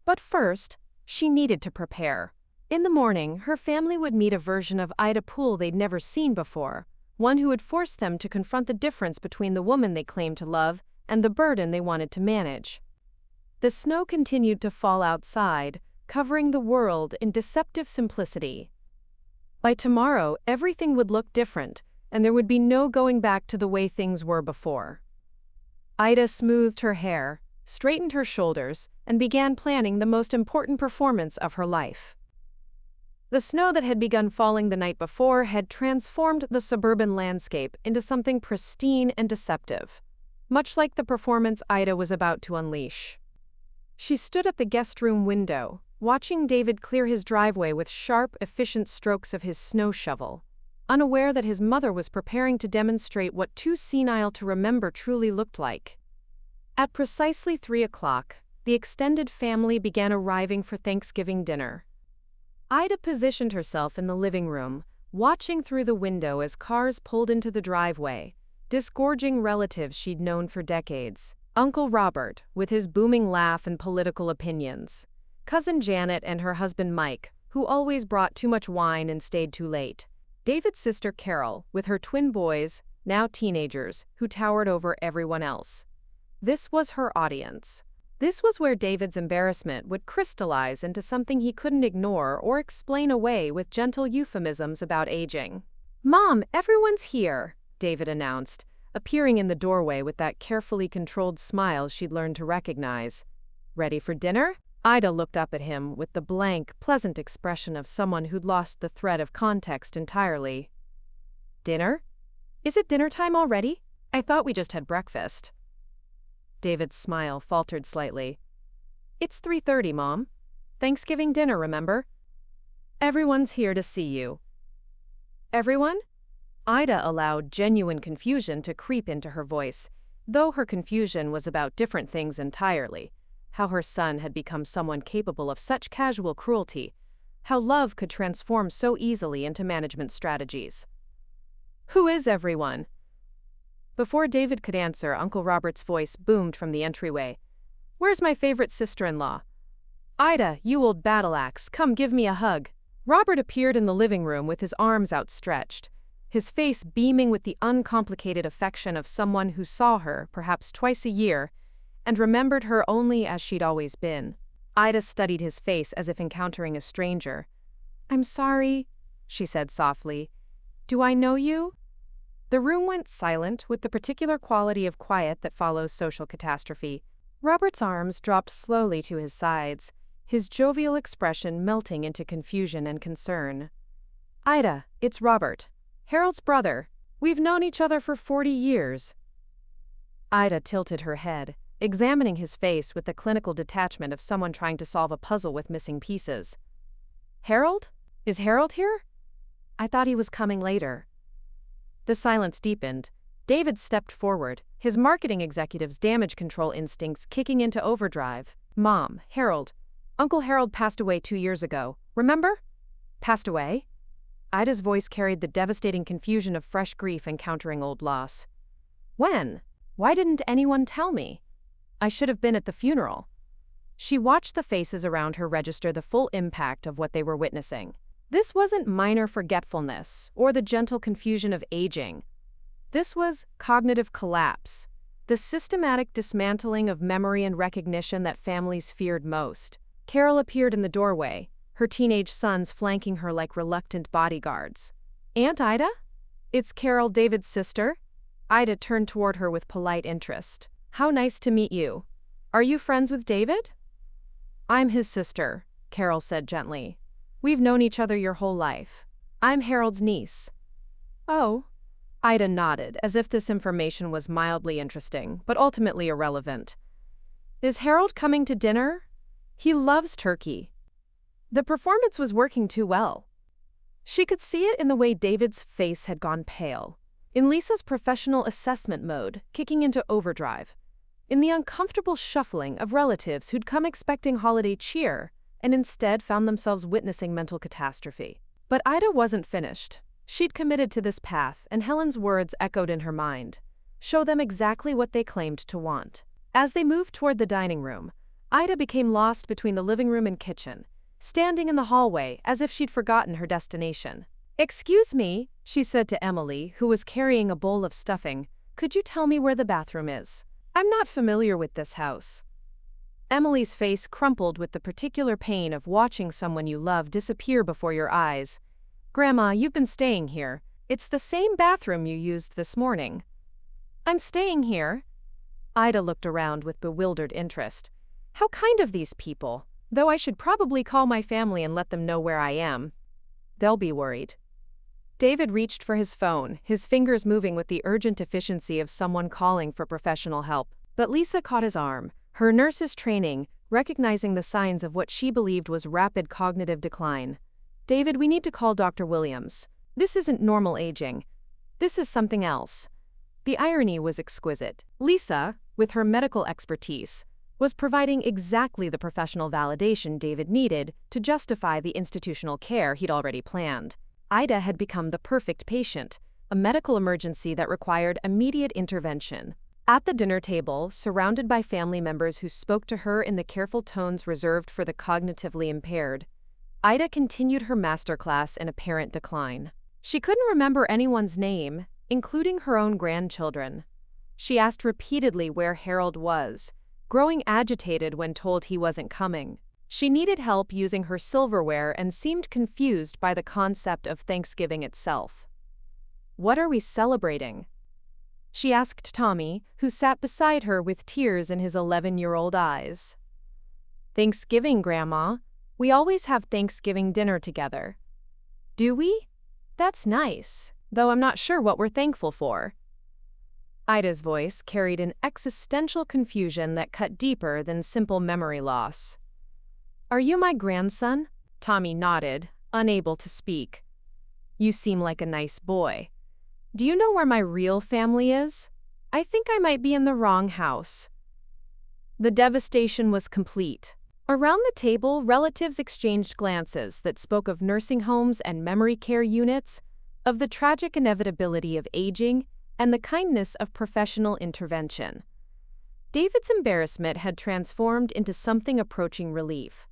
But first, she needed to prepare. In the morning, her family would meet a version of Ida Poole they'd never seen before, one who would force them to confront the difference between the woman they claimed to love and the burden they wanted to manage. The snow continued to fall outside, covering the world in deceptive simplicity. By tomorrow, everything would look different, and there would be no going back to the way things were before. Ida smoothed her hair, straightened her shoulders, and began planning the most important performance of her life. The snow that had begun falling the night before had transformed the suburban landscape into something pristine and deceptive, much like the performance Ida was about to unleash. She stood at the guest room window, watching David clear his driveway with sharp, efficient strokes of his snow shovel, unaware that his mother was preparing to demonstrate what too senile to remember truly looked like. At precisely 3 o'clock, the extended family began arriving for Thanksgiving dinner. Ida positioned herself in the living room, watching through the window as cars pulled into the driveway, disgorging relatives she'd known for decades. Uncle Robert, with his booming laugh and political opinions. Cousin Janet and her husband Mike, who always brought too much wine and stayed too late. David's sister Carol, with her twin boys, now teenagers, who towered over everyone else. This was her audience. This was where David's embarrassment would crystallize into something he couldn't ignore or explain away with gentle euphemisms about aging. "Mom, everyone's here," David announced, appearing in the doorway with that carefully controlled smile she'd learned to recognize. "Ready for dinner?" Ida looked up at him with the blank, pleasant expression of someone who'd lost the thread of context entirely. "Dinner? Is it dinner time already? I thought we just had breakfast." David's smile faltered slightly. "It's 3:30, Mom. Thanksgiving dinner, remember? Everyone's here to see you." "Everyone?" Ida allowed genuine confusion to creep into her voice, though her confusion was about different things entirely. How her son had become someone capable of such casual cruelty. How love could transform so easily into management strategies. "Who is everyone?" Before David could answer, Uncle Robert's voice boomed from the entryway. "Where's my favorite sister-in-law? Ida, you old battle-axe, come give me a hug." Robert appeared in the living room with his arms outstretched, his face beaming with the uncomplicated affection of someone who saw her, perhaps twice a year, and remembered her only as she'd always been. Ida studied his face as if encountering a stranger. "I'm sorry," she said softly. "Do I know you?" The room went silent with the particular quality of quiet that follows social catastrophe. Robert's arms dropped slowly to his sides, his jovial expression melting into confusion and concern. "Ida, it's Robert. Harold's brother. We've known each other for 40 years. Ida tilted her head, examining his face with the clinical detachment of someone trying to solve a puzzle with missing pieces. Harold? Is Harold here? I thought he was coming later. The silence deepened. David stepped forward, his marketing executive's damage control instincts kicking into overdrive. Mom, Harold. Uncle Harold passed away 2 years ago. Remember? Passed away? Ida's voice carried the devastating confusion of fresh grief encountering old loss. When? Why didn't anyone tell me? I should have been at the funeral. She watched the faces around her register the full impact of what they were witnessing. This wasn't minor forgetfulness or the gentle confusion of aging. This was cognitive collapse, the systematic dismantling of memory and recognition that families feared most. Carol appeared in the doorway, her teenage sons flanking her like reluctant bodyguards. Aunt Ida? It's Carol, David's sister. Ida turned toward her with polite interest. How nice to meet you. Are you friends with David? I'm his sister, Carol said gently. We've known each other your whole life. I'm Harold's niece. Oh. Ida nodded, as if this information was mildly interesting, but ultimately irrelevant. Is Harold coming to dinner? He loves turkey. The performance was working too well. She could see it in the way David's face had gone pale, in Lisa's professional assessment mode kicking into overdrive, in the uncomfortable shuffling of relatives who'd come expecting holiday cheer and instead found themselves witnessing mental catastrophe. But Ida wasn't finished. She'd committed to this path, and Helen's words echoed in her mind. Show them exactly what they claimed to want. As they moved toward the dining room, Ida became lost between the living room and kitchen, standing in the hallway as if she'd forgotten her destination. Excuse me, she said to Emily, who was carrying a bowl of stuffing. Could you tell me where the bathroom is? I'm not familiar with this house. Emily's face crumpled with the particular pain of watching someone you love disappear before your eyes. Grandma, you've been staying here. It's the same bathroom you used this morning. I'm staying here. Ida looked around with bewildered interest. How kind of these people. Though I should probably call my family and let them know where I am. They'll be worried. David reached for his phone, his fingers moving with the urgent efficiency of someone calling for professional help. But Lisa caught his arm, her nurse's training, recognizing the signs of what she believed was rapid cognitive decline. David, we need to call Dr. Williams. This isn't normal aging. This is something else. The irony was exquisite. Lisa, with her medical expertise, was providing exactly the professional validation David needed to justify the institutional care he'd already planned. Ida had become the perfect patient, a medical emergency that required immediate intervention. At the dinner table, surrounded by family members who spoke to her in the careful tones reserved for the cognitively impaired, Ida continued her masterclass in apparent decline. She couldn't remember anyone's name, including her own grandchildren. She asked repeatedly where Harold was, growing agitated when told he wasn't coming. She needed help using her silverware and seemed confused by the concept of Thanksgiving itself. What are we celebrating? She asked Tommy, who sat beside her with tears in his 11-year-old eyes. Thanksgiving, Grandma. We always have Thanksgiving dinner together. Do we? That's nice, though I'm not sure what we're thankful for. Ida's voice carried an existential confusion that cut deeper than simple memory loss. Are you my grandson? Tommy nodded, unable to speak. You seem like a nice boy. Do you know where my real family is? I think I might be in the wrong house. The devastation was complete. Around the table, relatives exchanged glances that spoke of nursing homes and memory care units, of the tragic inevitability of aging, and the kindness of professional intervention. David's embarrassment had transformed into something approaching relief.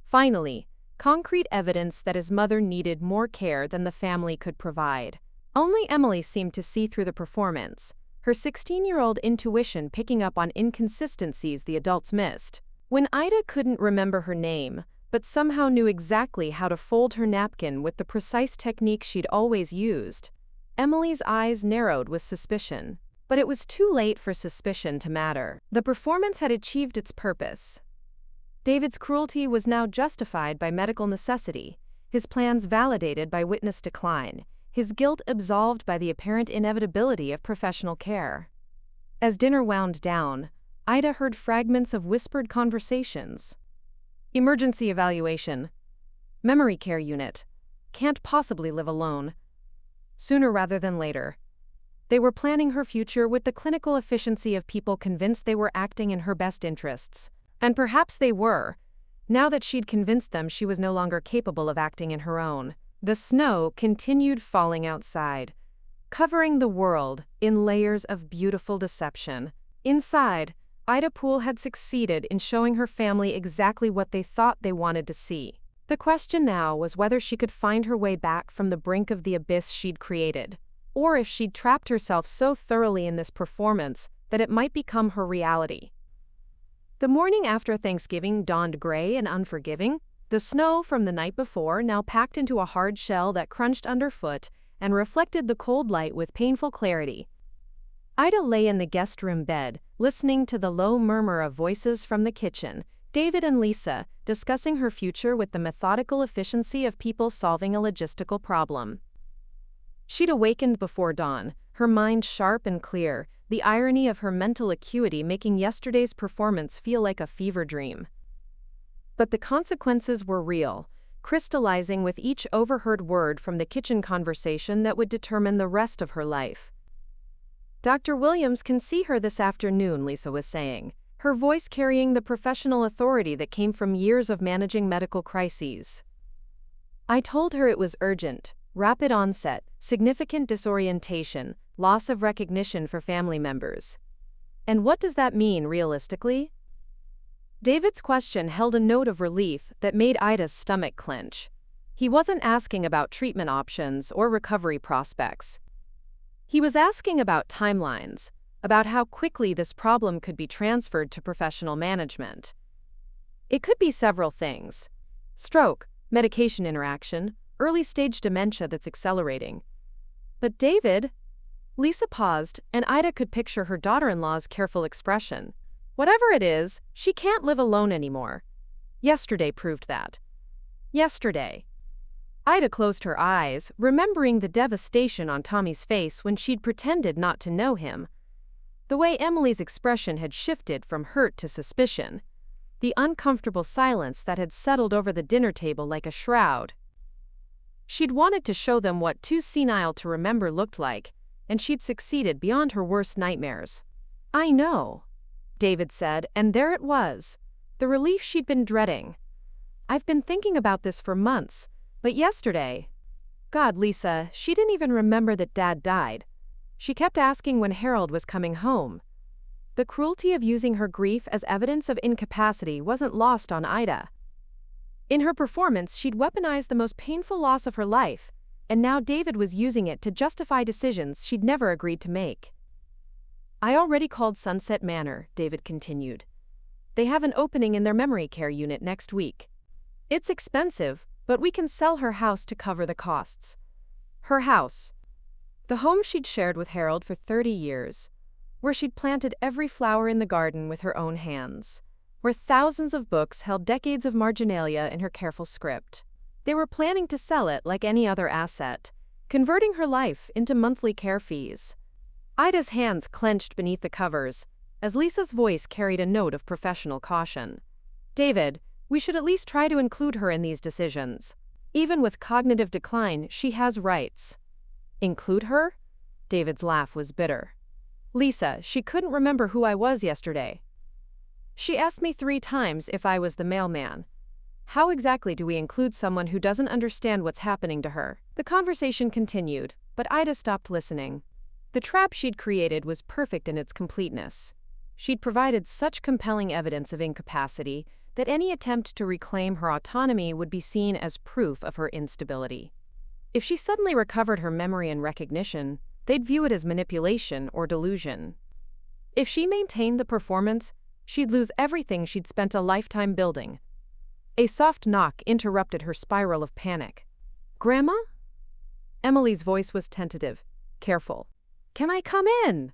Finally, concrete evidence that his mother needed more care than the family could provide. Only Emily seemed to see through the performance, her 16-year-old intuition picking up on inconsistencies the adults missed. When Ida couldn't remember her name, but somehow knew exactly how to fold her napkin with the precise technique she'd always used, Emily's eyes narrowed with suspicion. But it was too late for suspicion to matter. The performance had achieved its purpose. David's cruelty was now justified by medical necessity, his plans validated by witness decline, his guilt absolved by the apparent inevitability of professional care. As dinner wound down, Ida heard fragments of whispered conversations. Emergency evaluation. Memory care unit. Can't possibly live alone. Sooner rather than later. They were planning her future with the clinical efficiency of people convinced they were acting in her best interests. And perhaps they were, now that she'd convinced them she was no longer capable of acting in her own. The snow continued falling outside, covering the world in layers of beautiful deception. Inside, Ida Poole had succeeded in showing her family exactly what they thought they wanted to see. The question now was whether she could find her way back from the brink of the abyss she'd created, or if she'd trapped herself so thoroughly in this performance that it might become her reality. The morning after Thanksgiving dawned gray and unforgiving, the snow from the night before now packed into a hard shell that crunched underfoot and reflected the cold light with painful clarity. Ida lay in the guest room bed, listening to the low murmur of voices from the kitchen, David and Lisa discussing her future with the methodical efficiency of people solving a logistical problem. She'd awakened before dawn, her mind sharp and clear, the irony of her mental acuity making yesterday's performance feel like a fever dream. But the consequences were real, crystallizing with each overheard word from the kitchen conversation that would determine the rest of her life. "Dr. Williams can see her this afternoon," Lisa was saying, her voice carrying the professional authority that came from years of managing medical crises. "I told her it was urgent, rapid onset, significant disorientation, loss of recognition for family members. And what does that mean realistically?" David's question held a note of relief that made Ida's stomach clench. He wasn't asking about treatment options or recovery prospects. He was asking about timelines, about how quickly this problem could be transferred to professional management. It could be several things: stroke, medication interaction, early-stage dementia that's accelerating. But David? Lisa paused, and Ida could picture her daughter-in-law's careful expression. Whatever it is, she can't live alone anymore. Yesterday proved that. Yesterday. Ida closed her eyes, remembering the devastation on Tommy's face when she'd pretended not to know him. The way Emily's expression had shifted from hurt to suspicion. The uncomfortable silence that had settled over the dinner table like a shroud. She'd wanted to show them what too senile to remember looked like, and she'd succeeded beyond her worst nightmares. "I know," David said, and there it was, the relief she'd been dreading. "I've been thinking about this for months, but yesterday—" God, Lisa, she didn't even remember that Dad died. She kept asking when Harold was coming home. The cruelty of using her grief as evidence of incapacity wasn't lost on Ida. In her performance, she'd weaponized the most painful loss of her life, and now David was using it to justify decisions she'd never agreed to make. "I already called Sunset Manor," David continued. "They have an opening in their memory care unit next week. It's expensive, but we can sell her house to cover the costs." Her house. The home she'd shared with Harold for 30 years, where she'd planted every flower in the garden with her own hands, where thousands of books held decades of marginalia in her careful script. They were planning to sell it like any other asset, converting her life into monthly care fees. Ida's hands clenched beneath the covers, as Lisa's voice carried a note of professional caution. "David, we should at least try to include her in these decisions. Even with cognitive decline, she has rights." "Include her?" David's laugh was bitter. "Lisa, she couldn't remember who I was yesterday. She asked me 3 times if I was the mailman. How exactly do we include someone who doesn't understand what's happening to her?" The conversation continued, but Ida stopped listening. The trap she'd created was perfect in its completeness. She'd provided such compelling evidence of incapacity that any attempt to reclaim her autonomy would be seen as proof of her instability. If she suddenly recovered her memory and recognition, they'd view it as manipulation or delusion. If she maintained the performance, she'd lose everything she'd spent a lifetime building. A soft knock interrupted her spiral of panic. "Grandma?" Emily's voice was tentative, careful. "Can I come in?"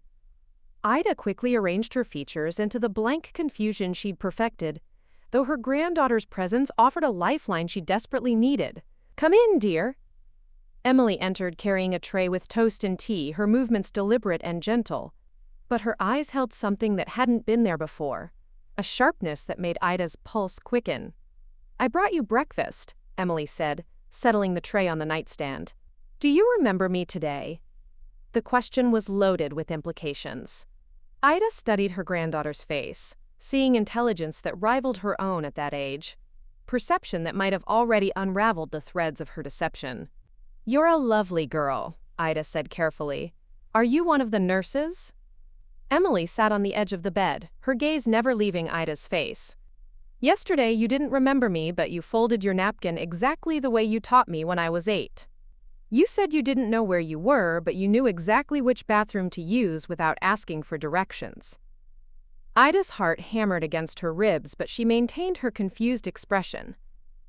Ida quickly arranged her features into the blank confusion she'd perfected, though her granddaughter's presence offered a lifeline she desperately needed. "Come in, dear." Emily entered carrying a tray with toast and tea, her movements deliberate and gentle. But her eyes held something that hadn't been there before, a sharpness that made Ida's pulse quicken. "I brought you breakfast," Emily said, settling the tray on the nightstand. "Do you remember me today?" The question was loaded with implications. Ida studied her granddaughter's face, seeing intelligence that rivaled her own at that age, perception that might have already unraveled the threads of her deception. "You're a lovely girl," Ida said carefully. "Are you one of the nurses?" Emily sat on the edge of the bed, her gaze never leaving Ida's face. "Yesterday you didn't remember me, but you folded your napkin exactly the way you taught me when I was 8. You said you didn't know where you were, but you knew exactly which bathroom to use without asking for directions." Ida's heart hammered against her ribs, but she maintained her confused expression.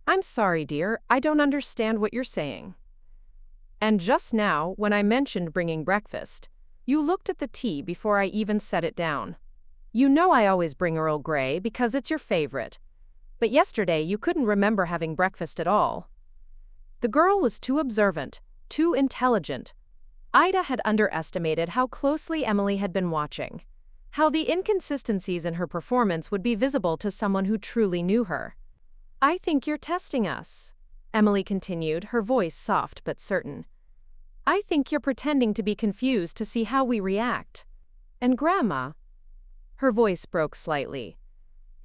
"I'm sorry, dear, I don't understand what you're saying. And just now, when I mentioned bringing breakfast, you looked at the tea before I even set it down. You know I always bring Earl Grey because it's your favorite. But yesterday you couldn't remember having breakfast at all." The girl was too observant, too intelligent. Ida had underestimated how closely Emily had been watching, how the inconsistencies in her performance would be visible to someone who truly knew her. "I think you're testing us," Emily continued, her voice soft but certain. "I think you're pretending to be confused to see how we react. And Grandma," her voice broke slightly,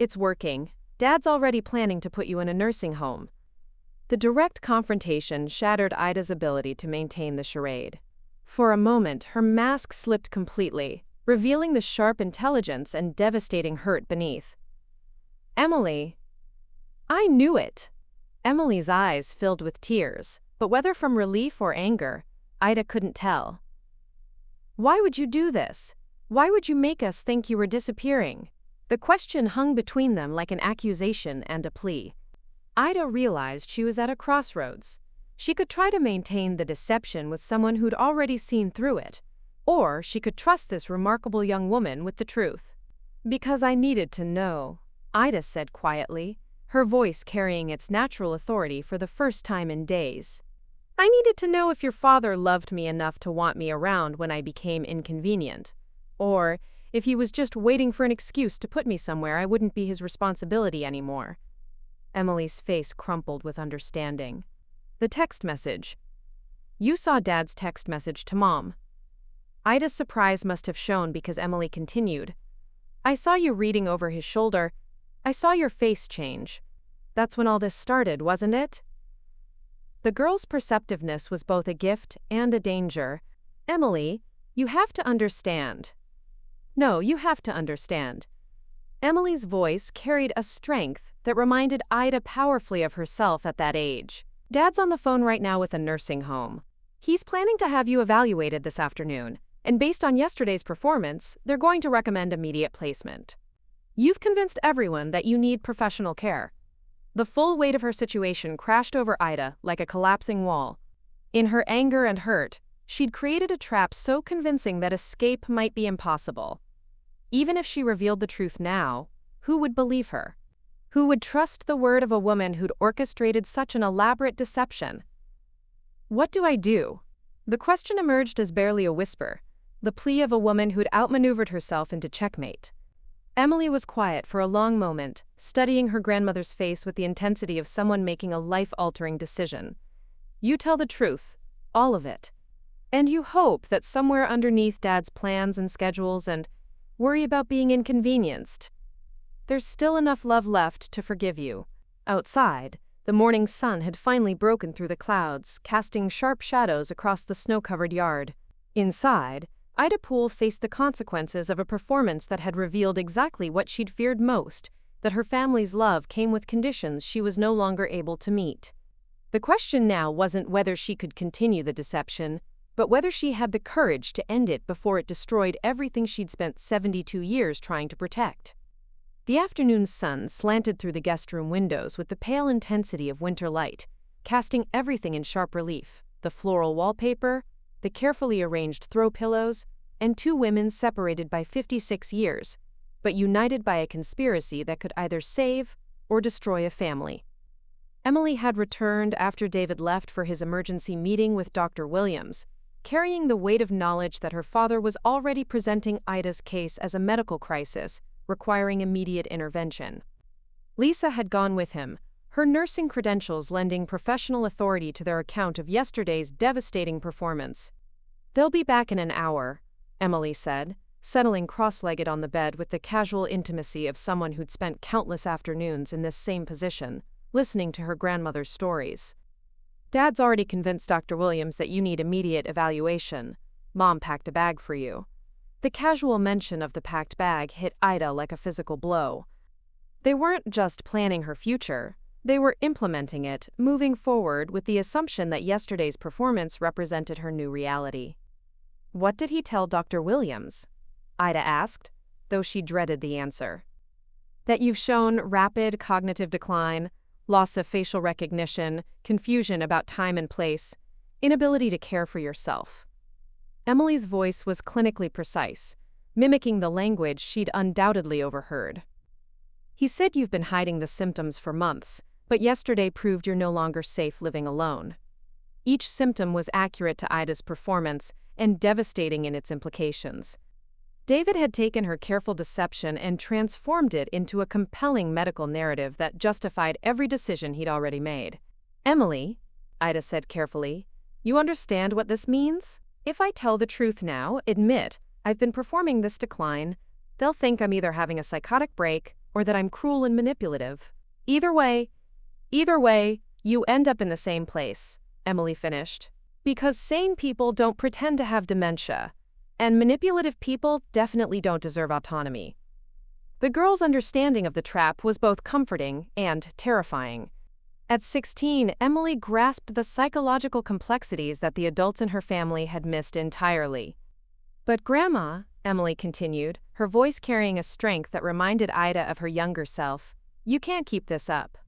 "it's working. Dad's already planning to put you in a nursing home." The direct confrontation shattered Ida's ability to maintain the charade. For a moment, her mask slipped completely, revealing the sharp intelligence and devastating hurt beneath. "Emily." "I knew it." Emily's eyes filled with tears, but whether from relief or anger, Ida couldn't tell. "Why would you do this? Why would you make us think you were disappearing?" The question hung between them like an accusation and a plea. Ida realized she was at a crossroads. She could try to maintain the deception with someone who'd already seen through it, or she could trust this remarkable young woman with the truth. "Because I needed to know," Ida said quietly, her voice carrying its natural authority for the first time in days. "I needed to know if your father loved me enough to want me around when I became inconvenient, or if he was just waiting for an excuse to put me somewhere I wouldn't be his responsibility anymore." Emily's face crumpled with understanding. "The text message. You saw Dad's text message to Mom." Ida's surprise must have shown because Emily continued. "I saw you reading over his shoulder. I saw your face change. That's when all this started, wasn't it?" The girl's perceptiveness was both a gift and a danger. "Emily, you have to understand." "No, you have to understand." Emily's voice carried a strength that reminded Ida powerfully of herself at that age. "Dad's on the phone right now with a nursing home. He's planning to have you evaluated this afternoon, and based on yesterday's performance, they're going to recommend immediate placement. You've convinced everyone that you need professional care." The full weight of her situation crashed over Ida like a collapsing wall. In her anger and hurt, she'd created a trap so convincing that escape might be impossible. Even if she revealed the truth now, who would believe her? Who would trust the word of a woman who'd orchestrated such an elaborate deception? "What do I do?" The question emerged as barely a whisper, the plea of a woman who'd outmaneuvered herself into checkmate. Emily was quiet for a long moment, studying her grandmother's face with the intensity of someone making a life-altering decision. "You tell the truth, all of it. And you hope that somewhere underneath Dad's plans and schedules and worry about being inconvenienced, there's still enough love left to forgive you." Outside, the morning sun had finally broken through the clouds, casting sharp shadows across the snow-covered yard. Inside, Ida Poole faced the consequences of a performance that had revealed exactly what she'd feared most, that her family's love came with conditions she was no longer able to meet. The question now wasn't whether she could continue the deception, but whether she had the courage to end it before it destroyed everything she'd spent 72 years trying to protect. The afternoon sun slanted through the guest room windows with the pale intensity of winter light, casting everything in sharp relief: the floral wallpaper, the carefully arranged throw pillows, and two women separated by 56 years, but united by a conspiracy that could either save or destroy a family. Emily had returned after David left for his emergency meeting with Dr. Williams, carrying the weight of knowledge that her father was already presenting Ida's case as a medical crisis, requiring immediate intervention. Lisa had gone with him, her nursing credentials lending professional authority to their account of yesterday's devastating performance. "They'll be back in an hour," Emily said, settling cross-legged on the bed with the casual intimacy of someone who'd spent countless afternoons in this same position, listening to her grandmother's stories. "Dad's already convinced Dr. Williams that you need immediate evaluation. Mom packed a bag for you." The casual mention of the packed bag hit Ida like a physical blow. They weren't just planning her future, they were implementing it, moving forward with the assumption that yesterday's performance represented her new reality. "What did he tell Dr. Williams?" Ida asked, though she dreaded the answer. "That you've shown rapid cognitive decline, loss of facial recognition, confusion about time and place, inability to care for yourself." Emily's voice was clinically precise, mimicking the language she'd undoubtedly overheard. "He said you've been hiding the symptoms for months, but yesterday proved you're no longer safe living alone." Each symptom was accurate to Ida's performance and devastating in its implications. David had taken her careful deception and transformed it into a compelling medical narrative that justified every decision he'd already made. "Emily," Ida said carefully, "you understand what this means? If I tell the truth now, admit I've been performing this decline, they'll think I'm either having a psychotic break or that I'm cruel and manipulative. Either way, you end up in the same place," Emily finished. "Because sane people don't pretend to have dementia, and manipulative people definitely don't deserve autonomy." The girl's understanding of the trap was both comforting and terrifying. At 16, Emily grasped the psychological complexities that the adults in her family had missed entirely. "But Grandma," Emily continued, her voice carrying a strength that reminded Ida of her younger self, "you can't keep this up.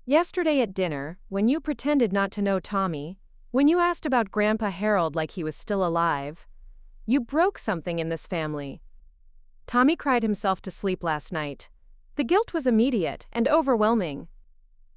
Yesterday at dinner, when you pretended not to know Tommy, when you asked about Grandpa Harold like he was still alive, you broke something in this family. Tommy cried himself to sleep last night. The guilt was immediate and overwhelming.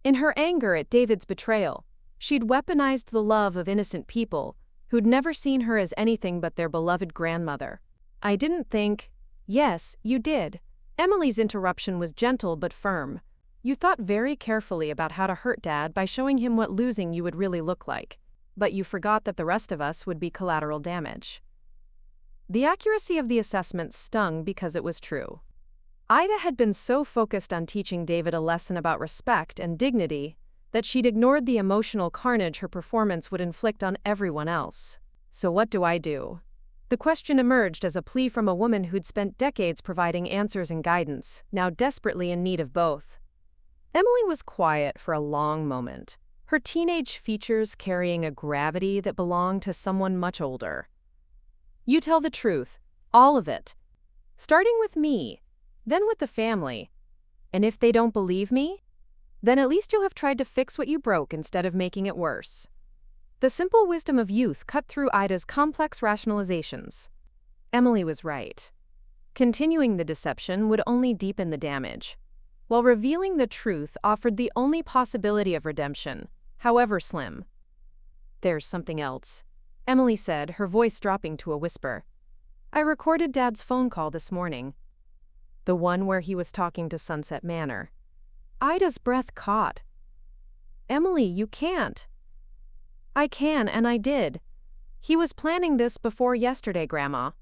In her anger at David's betrayal, she'd weaponized the love of innocent people who'd never seen her as anything but their beloved grandmother. I didn't think—" "Yes, you did." Emily's interruption was gentle but firm. "You thought very carefully about how to hurt Dad by showing him what losing you would really look like. But you forgot that the rest of us would be collateral damage." The accuracy of the assessment stung because it was true. Ida had been so focused on teaching David a lesson about respect and dignity that she'd ignored the emotional carnage her performance would inflict on everyone else. "So what do I do?" The question emerged as a plea from a woman who'd spent decades providing answers and guidance, now desperately in need of both. Emily was quiet for a long moment, her teenage features carrying a gravity that belonged to someone much older. "You tell the truth, all of it. Starting with me, then with the family. And if they don't believe me, then at least you'll have tried to fix what you broke instead of making it worse." The simple wisdom of youth cut through Ida's complex rationalizations. Emily was right. Continuing the deception would only deepen the damage, while revealing the truth offered the only possibility of redemption, however slim. "There's something else," Emily said, her voice dropping to a whisper. "I recorded Dad's phone call this morning. The one where he was talking to Sunset Manor." Ida's breath caught. "Emily, you can't." "I can, and I did. He was planning this before yesterday, Grandma.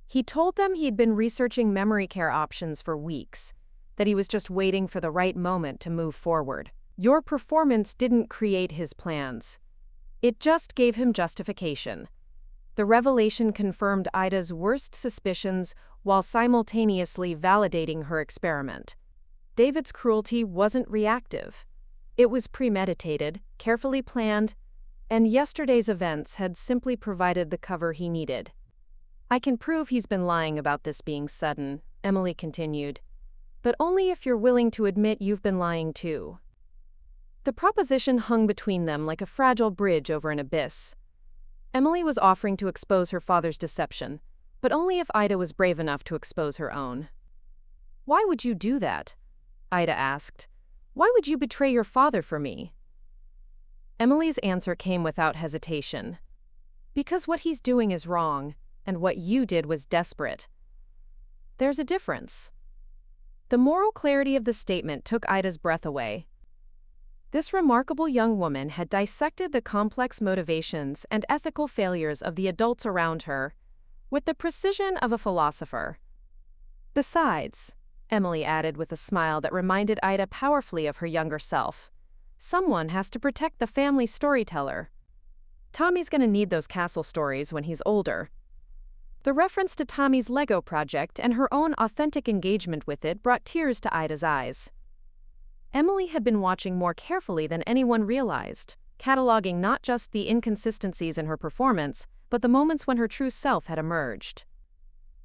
He told them he'd been researching memory care options for weeks, that he was just waiting for the right moment to move forward. Your performance didn't create his plans. It just gave him justification." The revelation confirmed Ida's worst suspicions while simultaneously validating her experiment. David's cruelty wasn't reactive. It was premeditated, carefully planned, and yesterday's events had simply provided the cover he needed. "I can prove he's been lying about this being sudden," Emily continued, "but only if you're willing to admit you've been lying too." The proposition hung between them like a fragile bridge over an abyss. Emily was offering to expose her father's deception, but only if Ida was brave enough to expose her own. "Why would you do that?" Ida asked. "Why would you betray your father for me?" Emily's answer came without hesitation. Because what he's doing is wrong, and what you did was desperate. There's a difference. The moral clarity of the statement took Ida's breath away. This remarkable young woman had dissected the complex motivations and ethical failures of the adults around her with the precision of a philosopher. Besides, Emily added with a smile that reminded Ida powerfully of her younger self, someone has to protect the family storyteller. Tommy's gonna need those castle stories when he's older. The reference to Tommy's Lego project and her own authentic engagement with it brought tears to Ida's eyes. Emily had been watching more carefully than anyone realized, cataloging not just the inconsistencies in her performance, but the moments when her true self had emerged.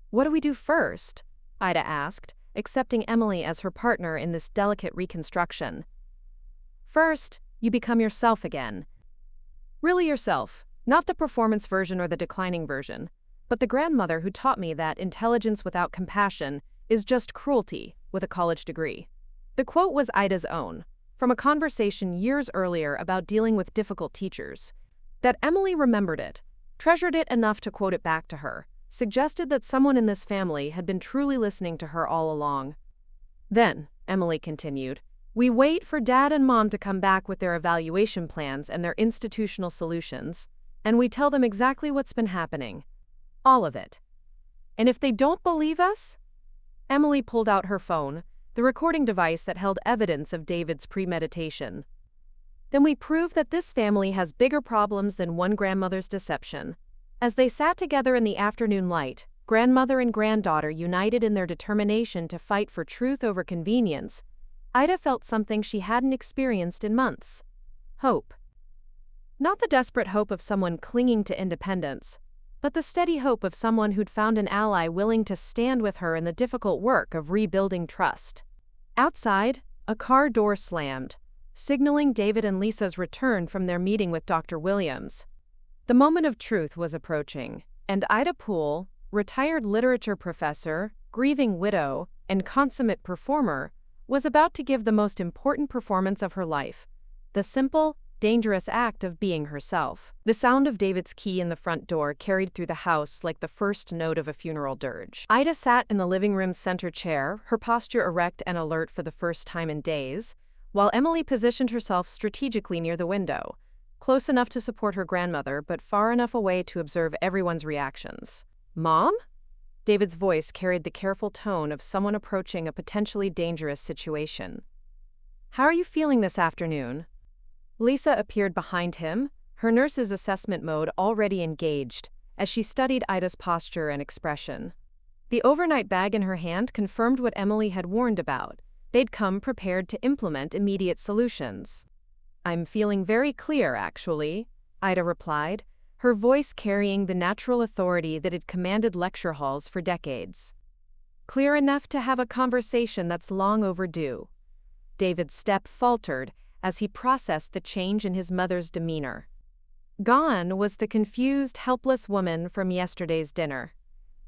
"What do we do first?" Ida asked, accepting Emily as her partner in this delicate reconstruction. "First, you become yourself again. Really yourself, not the performance version or the declining version, but the grandmother who taught me that intelligence without compassion is just cruelty with a college degree." The quote was Ida's own, from a conversation years earlier about dealing with difficult teachers. That Emily remembered it, treasured it enough to quote it back to her, suggested that someone in this family had been truly listening to her all along. "Then," Emily continued, "we wait for Dad and Mom to come back with their evaluation plans and their institutional solutions, and we tell them exactly what's been happening. All of it. And if they don't believe us?" Emily pulled out her phone, the recording device that held evidence of David's premeditation. "Then we prove that this family has bigger problems than one grandmother's deception." As they sat together in the afternoon light, grandmother and granddaughter united in their determination to fight for truth over convenience, Ida felt something she hadn't experienced in months. Hope. Not the desperate hope of someone clinging to independence, but the steady hope of someone who'd found an ally willing to stand with her in the difficult work of rebuilding trust. Outside, a car door slammed, signaling David and Lisa's return from their meeting with Dr. Williams. The moment of truth was approaching, and Ida Poole, retired literature professor, grieving widow, and consummate performer, was about to give the most important performance of her life, the simple, dangerous act of being herself. The sound of David's key in the front door carried through the house like the first note of a funeral dirge. Ida sat in the living room's center chair, her posture erect and alert for the first time in days, while Emily positioned herself strategically near the window, close enough to support her grandmother but far enough away to observe everyone's reactions. "Mom?" David's voice carried the careful tone of someone approaching a potentially dangerous situation. "How are you feeling this afternoon?" Lisa appeared behind him, her nurse's assessment mode already engaged, as she studied Ida's posture and expression. The overnight bag in her hand confirmed what Emily had warned about. They'd come prepared to implement immediate solutions. "I'm feeling very clear, actually," Ida replied, her voice carrying the natural authority that had commanded lecture halls for decades. "Clear enough to have a conversation that's long overdue." David's step faltered as he processed the change in his mother's demeanor. Gone was the confused, helpless woman from yesterday's dinner.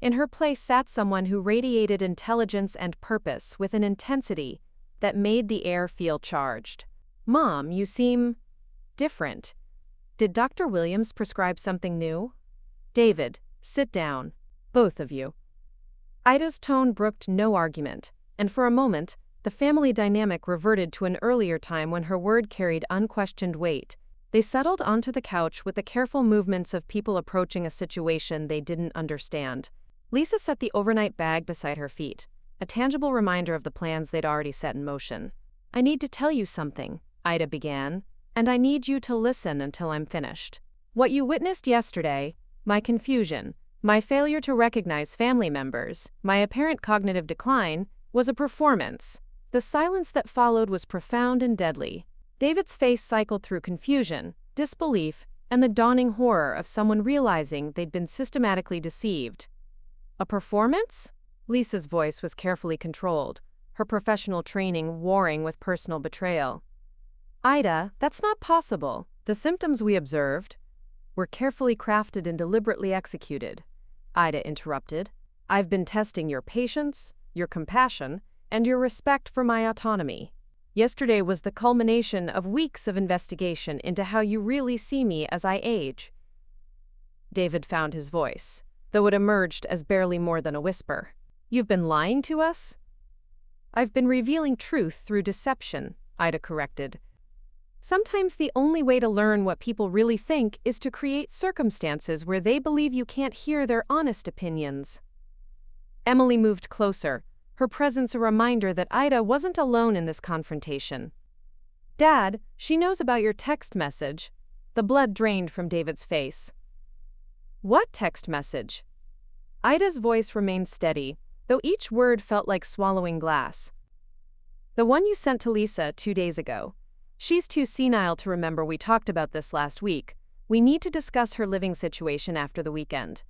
In her place sat someone who radiated intelligence and purpose with an intensity that made the air feel charged. "Mom, you seem different. Did Dr. Williams prescribe something new?" "David, sit down. Both of you." Ida's tone brooked no argument, and for a moment, the family dynamic reverted to an earlier time when her word carried unquestioned weight. They settled onto the couch with the careful movements of people approaching a situation they didn't understand. Lisa set the overnight bag beside her feet, a tangible reminder of the plans they'd already set in motion. "I need to tell you something," Ida began, "and I need you to listen until I'm finished. What you witnessed yesterday, my confusion, my failure to recognize family members, my apparent cognitive decline, was a performance. The silence that followed was profound and deadly." David's face cycled through confusion, disbelief, and the dawning horror of someone realizing they'd been systematically deceived. "A performance?" Lisa's voice was carefully controlled, her professional training warring with personal betrayal. "Ida, that's not possible. The symptoms we observed were carefully crafted and deliberately executed," Ida interrupted. "I've been testing your patience, your compassion, and your respect for my autonomy. Yesterday was the culmination of weeks of investigation into how you really see me as I age." David found his voice, though it emerged as barely more than a whisper. "You've been lying to us?" "I've been revealing truth through deception," Ida corrected. "Sometimes the only way to learn what people really think is to create circumstances where they believe you can't hear their honest opinions." Emily moved closer, her presence a reminder that Ida wasn't alone in this confrontation. "Dad, she knows about your text message." The blood drained from David's face. "What text message?" Ida's voice remained steady, though each word felt like swallowing glass. "The one you sent to Lisa 2 days ago. She's too senile to remember we talked about this last week. We need to discuss her living situation after the weekend."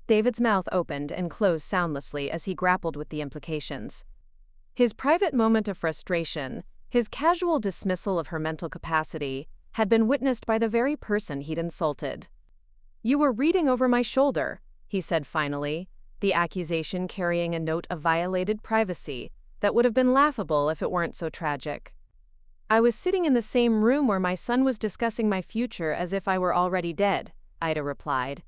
David's mouth opened and closed soundlessly as he grappled with the implications. His private moment of frustration, his casual dismissal of her mental capacity, had been witnessed by the very person he'd insulted. "You were reading over my shoulder," he said finally, the accusation carrying a note of violated privacy that would have been laughable if it weren't so tragic. "I was sitting in the same room where my son was discussing my future as if I were already dead," Ida replied.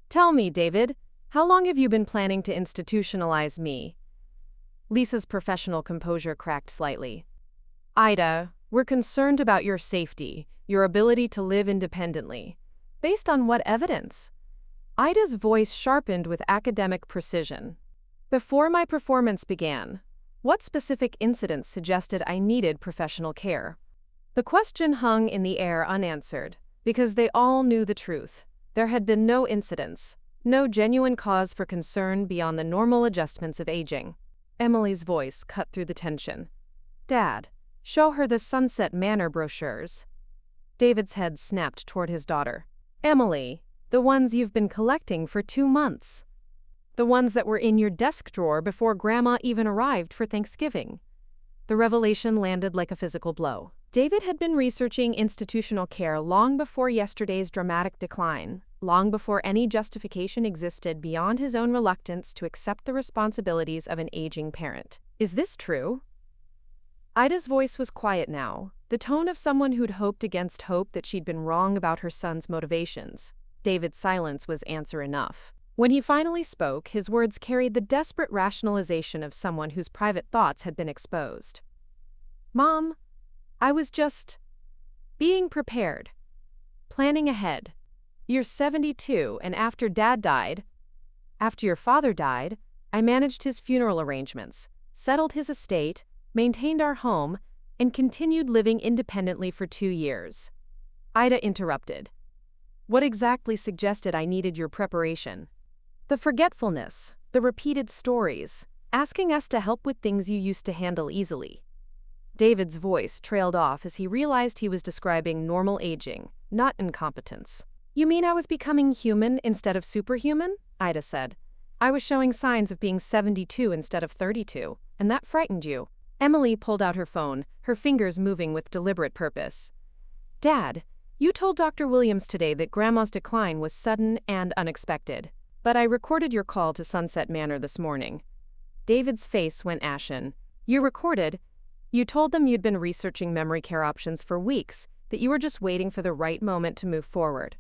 "Tell me, David, how long have you been planning to institutionalize me?" Lisa's professional composure cracked slightly. "Ida, we're concerned about your safety, your ability to live independently. Based on what evidence?" Ida's voice sharpened with academic precision. "Before my performance began, what specific incidents suggested I needed professional care?" The question hung in the air unanswered, because they all knew the truth. There had been no incidents, no genuine cause for concern beyond the normal adjustments of aging. Emily's voice cut through the tension. "Dad, show her the Sunset Manor brochures." David's head snapped toward his daughter. "Emily, the ones you've been collecting for 2 months. The ones that were in your desk drawer before Grandma even arrived for Thanksgiving." The revelation landed like a physical blow. David had been researching institutional care long before yesterday's dramatic decline, long before any justification existed beyond his own reluctance to accept the responsibilities of an aging parent. "Is this true?" Ida's voice was quiet now, the tone of someone who'd hoped against hope that she'd been wrong about her son's motivations. David's silence was answer enough. When he finally spoke, his words carried the desperate rationalization of someone whose private thoughts had been exposed. "Mom, I was just being prepared. Planning ahead. You're 72, and after your father died, I managed his funeral arrangements, settled his estate, maintained our home, and continued living independently for 2 years. Ida interrupted. "What exactly suggested I needed your preparation?" "The forgetfulness, the repeated stories, asking us to help with things you used to handle easily." David's voice trailed off as he realized he was describing normal aging, not incompetence. "You mean I was becoming human instead of superhuman?" Ida said. "I was showing signs of being 72 instead of 32, and that frightened you." Emily pulled out her phone, her fingers moving with deliberate purpose. "Dad, you told Dr. Williams today that Grandma's decline was sudden and unexpected, but I recorded your call to Sunset Manor this morning." David's face went ashen. "You recorded? You told them you'd been researching memory care options for weeks, that you were just waiting for the right moment to move forward."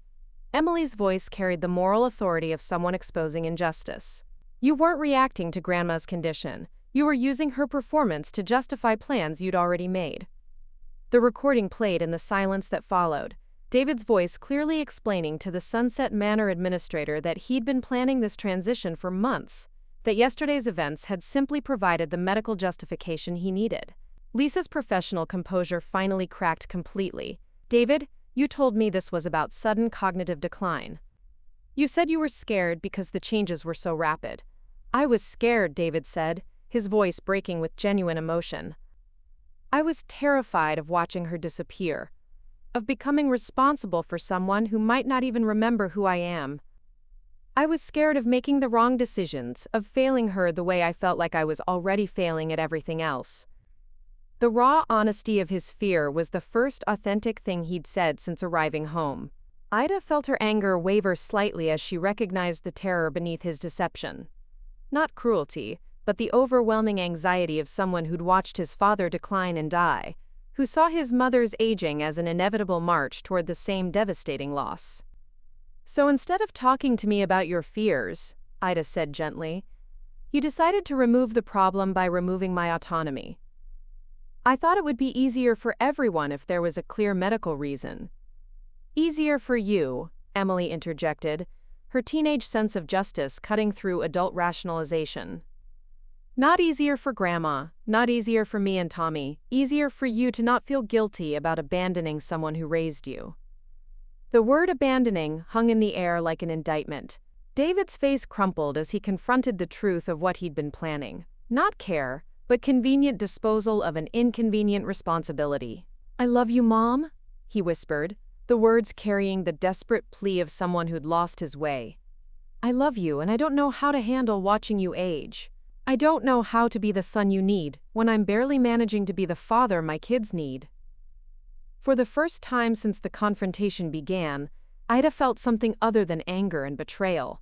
Emily's voice carried the moral authority of someone exposing injustice. "You weren't reacting to Grandma's condition. You were using her performance to justify plans you'd already made." The recording played in the silence that followed, David's voice clearly explaining to the Sunset Manor administrator that he'd been planning this transition for months, that yesterday's events had simply provided the medical justification he needed. Lisa's professional composure finally cracked completely. "David, you told me this was about sudden cognitive decline. You said you were scared because the changes were so rapid." "I was scared," David said, his voice breaking with genuine emotion. "I was terrified of watching her disappear, of becoming responsible for someone who might not even remember who I am. I was scared of making the wrong decisions, of failing her the way I felt like I was already failing at everything else." The raw honesty of his fear was the first authentic thing he'd said since arriving home. Ida felt her anger waver slightly as she recognized the terror beneath his deception. Not cruelty, but the overwhelming anxiety of someone who'd watched his father decline and die, who saw his mother's aging as an inevitable march toward the same devastating loss. So instead of talking to me about your fears, Ida said gently, you decided to remove the problem by removing my autonomy. I thought it would be easier for everyone if there was a clear medical reason. Easier for you, Emily interjected, her teenage sense of justice cutting through adult rationalization. Not easier for Grandma, not easier for me and Tommy, easier for you to not feel guilty about abandoning someone who raised you. The word abandoning hung in the air like an indictment. David's face crumpled as he confronted the truth of what he'd been planning. Not care, but convenient disposal of an inconvenient responsibility. I love you, Mom, he whispered, the words carrying the desperate plea of someone who'd lost his way. I love you, and I don't know how to handle watching you age. I don't know how to be the son you need when I'm barely managing to be the father my kids need. For the first time since the confrontation began, Ida felt something other than anger and betrayal.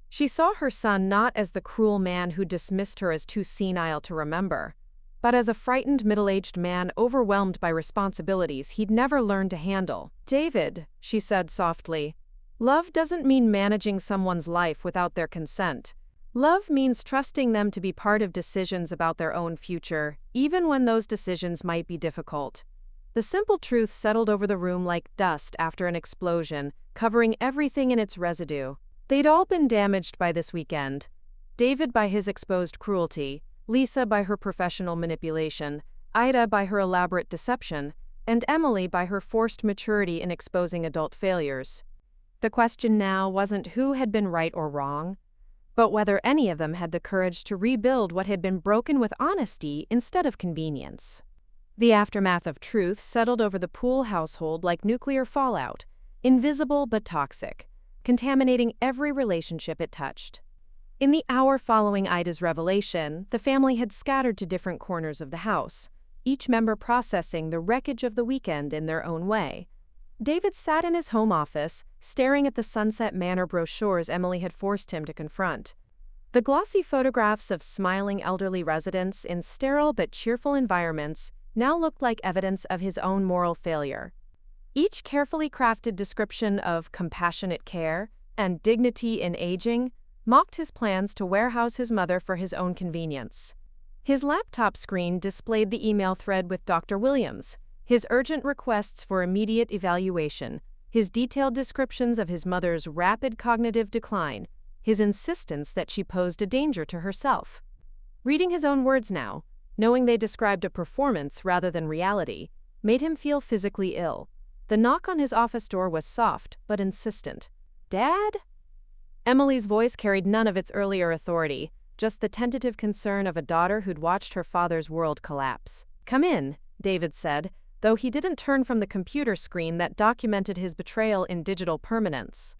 She saw her son not as the cruel man who dismissed her as too senile to remember, but as a frightened middle-aged man overwhelmed by responsibilities he'd never learned to handle. David, she said softly, love doesn't mean managing someone's life without their consent. Love means trusting them to be part of decisions about their own future, even when those decisions might be difficult. The simple truth settled over the room like dust after an explosion, covering everything in its residue. They'd all been damaged by this weekend. David by his exposed cruelty, Lisa by her professional manipulation, Ida by her elaborate deception, and Emily by her forced maturity in exposing adult failures. The question now wasn't who had been right or wrong, but whether any of them had the courage to rebuild what had been broken with honesty instead of convenience. The aftermath of truth settled over the Poole household like nuclear fallout, invisible but toxic, contaminating every relationship it touched. In the hour following Ida's revelation, the family had scattered to different corners of the house, each member processing the wreckage of the weekend in their own way. David sat in his home office, staring at the Sunset Manor brochures Emily had forced him to confront. The glossy photographs of smiling elderly residents in sterile but cheerful environments now looked like evidence of his own moral failure. Each carefully crafted description of compassionate care and dignity in aging mocked his plans to warehouse his mother for his own convenience. His laptop screen displayed the email thread with Dr. Williams, his urgent requests for immediate evaluation, his detailed descriptions of his mother's rapid cognitive decline, his insistence that she posed a danger to herself. Reading his own words now, knowing they described a performance rather than reality, made him feel physically ill. The knock on his office door was soft but insistent. Dad? Emily's voice carried none of its earlier authority, just the tentative concern of a daughter who'd watched her father's world collapse. Come in, David said, though he didn't turn from the computer screen that documented his betrayal in digital permanence.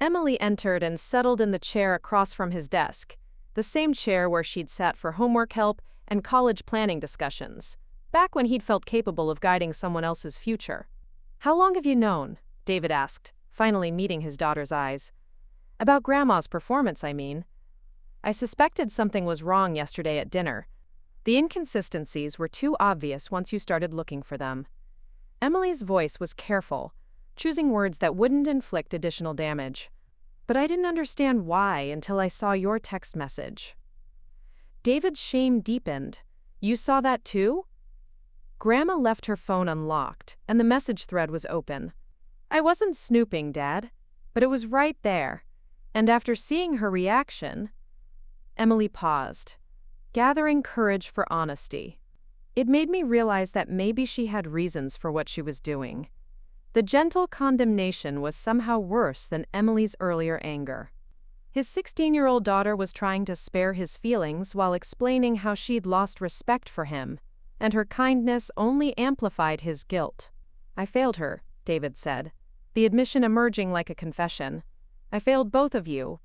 Emily entered and settled in the chair across from his desk, the same chair where she'd sat for homework help and college planning discussions, back when he'd felt capable of guiding someone else's future. How long have you known? David asked, finally meeting his daughter's eyes. About Grandma's performance, I mean. I suspected something was wrong yesterday at dinner. The inconsistencies were too obvious once you started looking for them. Emily's voice was careful, choosing words that wouldn't inflict additional damage. But I didn't understand why until I saw your text message. David's shame deepened. You saw that too? Grandma left her phone unlocked, and the message thread was open. I wasn't snooping, Dad, but it was right there. And after seeing her reaction, Emily paused, gathering courage for honesty. It made me realize that maybe she had reasons for what she was doing. The gentle condemnation was somehow worse than Emily's earlier anger. His 16-year-old daughter was trying to spare his feelings while explaining how she'd lost respect for him, and her kindness only amplified his guilt. I failed her, David said, the admission emerging like a confession. I failed both of you.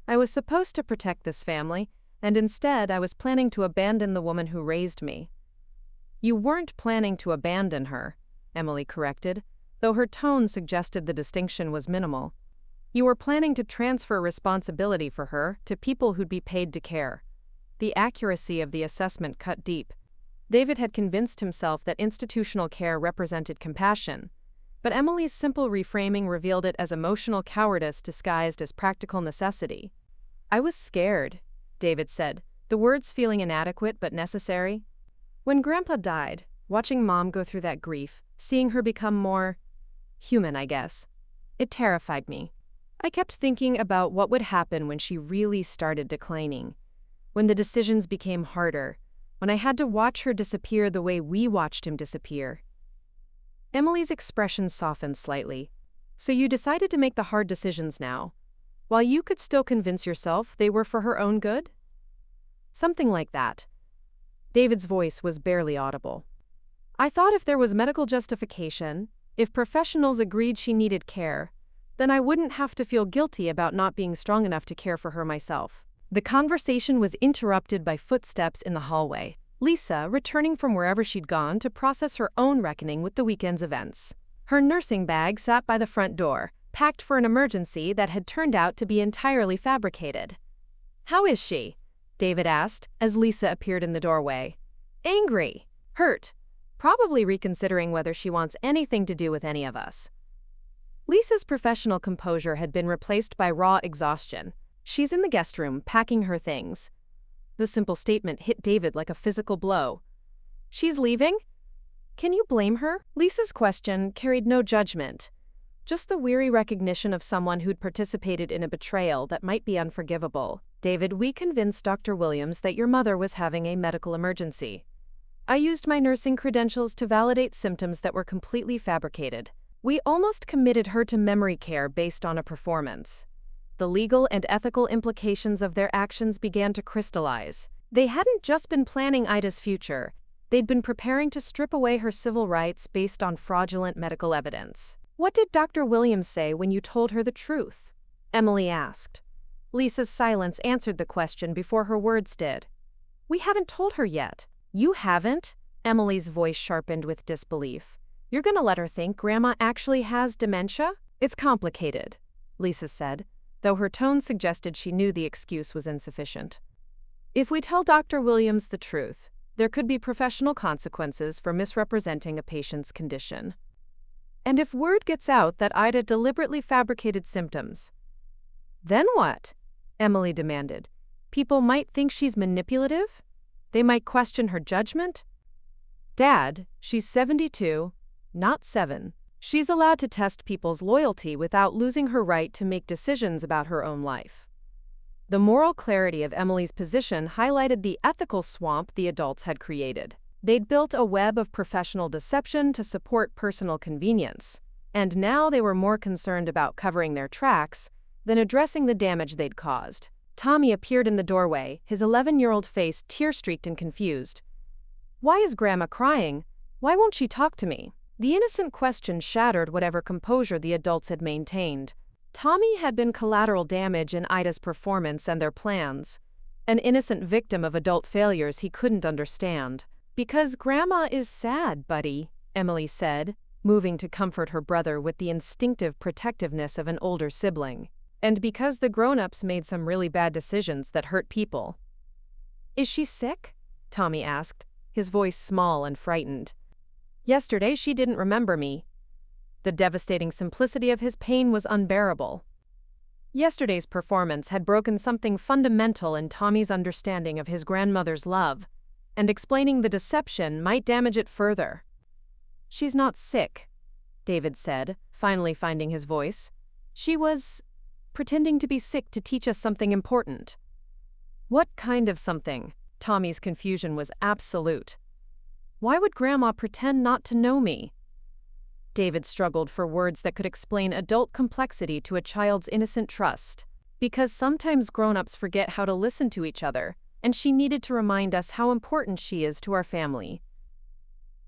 I was supposed to protect this family, and instead I was planning to abandon the woman who raised me. You weren't planning to abandon her, Emily corrected, though her tone suggested the distinction was minimal. You were planning to transfer responsibility for her to people who'd be paid to care. The accuracy of the assessment cut deep. David had convinced himself that institutional care represented compassion. But Emily's simple reframing revealed it as emotional cowardice disguised as practical necessity. "I was scared," David said, the words feeling inadequate but necessary. "When Grandpa died, watching Mom go through that grief, seeing her become more human, I guess, it terrified me. I kept thinking about what would happen when she really started declining, when the decisions became harder, when I had to watch her disappear the way we watched him disappear." Emily's expression softened slightly. "So you decided to make the hard decisions now, while you could still convince yourself they were for her own good?" "Something like that." David's voice was barely audible. "I thought if there was medical justification, if professionals agreed she needed care, then I wouldn't have to feel guilty about not being strong enough to care for her myself." The conversation was interrupted by footsteps in the hallway, Lisa returning from wherever she'd gone to process her own reckoning with the weekend's events. Her nursing bag sat by the front door, packed for an emergency that had turned out to be entirely fabricated. "How is she?" David asked, as Lisa appeared in the doorway. "Angry. Hurt. Probably reconsidering whether she wants anything to do with any of us." Lisa's professional composure had been replaced by raw exhaustion. "She's in the guest room, packing her things." The simple statement hit David like a physical blow. "She's leaving? Can you blame her?" Lisa's question carried no judgment, just the weary recognition of someone who'd participated in a betrayal that might be unforgivable. "David, we convinced Dr. Williams that your mother was having a medical emergency. I used my nursing credentials to validate symptoms that were completely fabricated. We almost committed her to memory care based on a performance." The legal and ethical implications of their actions began to crystallize. They hadn't just been planning Ida's future, they'd been preparing to strip away her civil rights based on fraudulent medical evidence. "What did Dr. Williams say when you told her the truth?" Emily asked. Lisa's silence answered the question before her words did. "We haven't told her yet." "You haven't?" Emily's voice sharpened with disbelief. "You're gonna let her think Grandma actually has dementia?" "It's complicated," Lisa said, though her tone suggested she knew the excuse was insufficient. "If we tell Dr. Williams the truth, there could be professional consequences for misrepresenting a patient's condition. And if word gets out that Ida deliberately fabricated symptoms, then what?" Emily demanded. "People might think she's manipulative? They might question her judgment?" "Dad, she's 72, not 7. She's allowed to test people's loyalty without losing her right to make decisions about her own life." The moral clarity of Emily's position highlighted the ethical swamp the adults had created. They'd built a web of professional deception to support personal convenience, and now they were more concerned about covering their tracks than addressing the damage they'd caused. Tommy appeared in the doorway, his 11-year-old face tear-streaked and confused. "Why is Grandma crying? Why won't she talk to me?" The innocent question shattered whatever composure the adults had maintained. Tommy had been collateral damage in Ida's performance and their plans, an innocent victim of adult failures he couldn't understand. "Because Grandma is sad, buddy," Emily said, moving to comfort her brother with the instinctive protectiveness of an older sibling. "And because the grown-ups made some really bad decisions that hurt people." "Is she sick?" Tommy asked, his voice small and frightened. "Yesterday she didn't remember me." The devastating simplicity of his pain was unbearable. Yesterday's performance had broken something fundamental in Tommy's understanding of his grandmother's love, and explaining the deception might damage it further. "She's not sick," David said, finally finding his voice. "She was pretending to be sick to teach us something important." "What kind of something?" Tommy's confusion was absolute. "Why would Grandma pretend not to know me?" David struggled for words that could explain adult complexity to a child's innocent trust. "Because sometimes grown-ups forget how to listen to each other, and she needed to remind us how important she is to our family."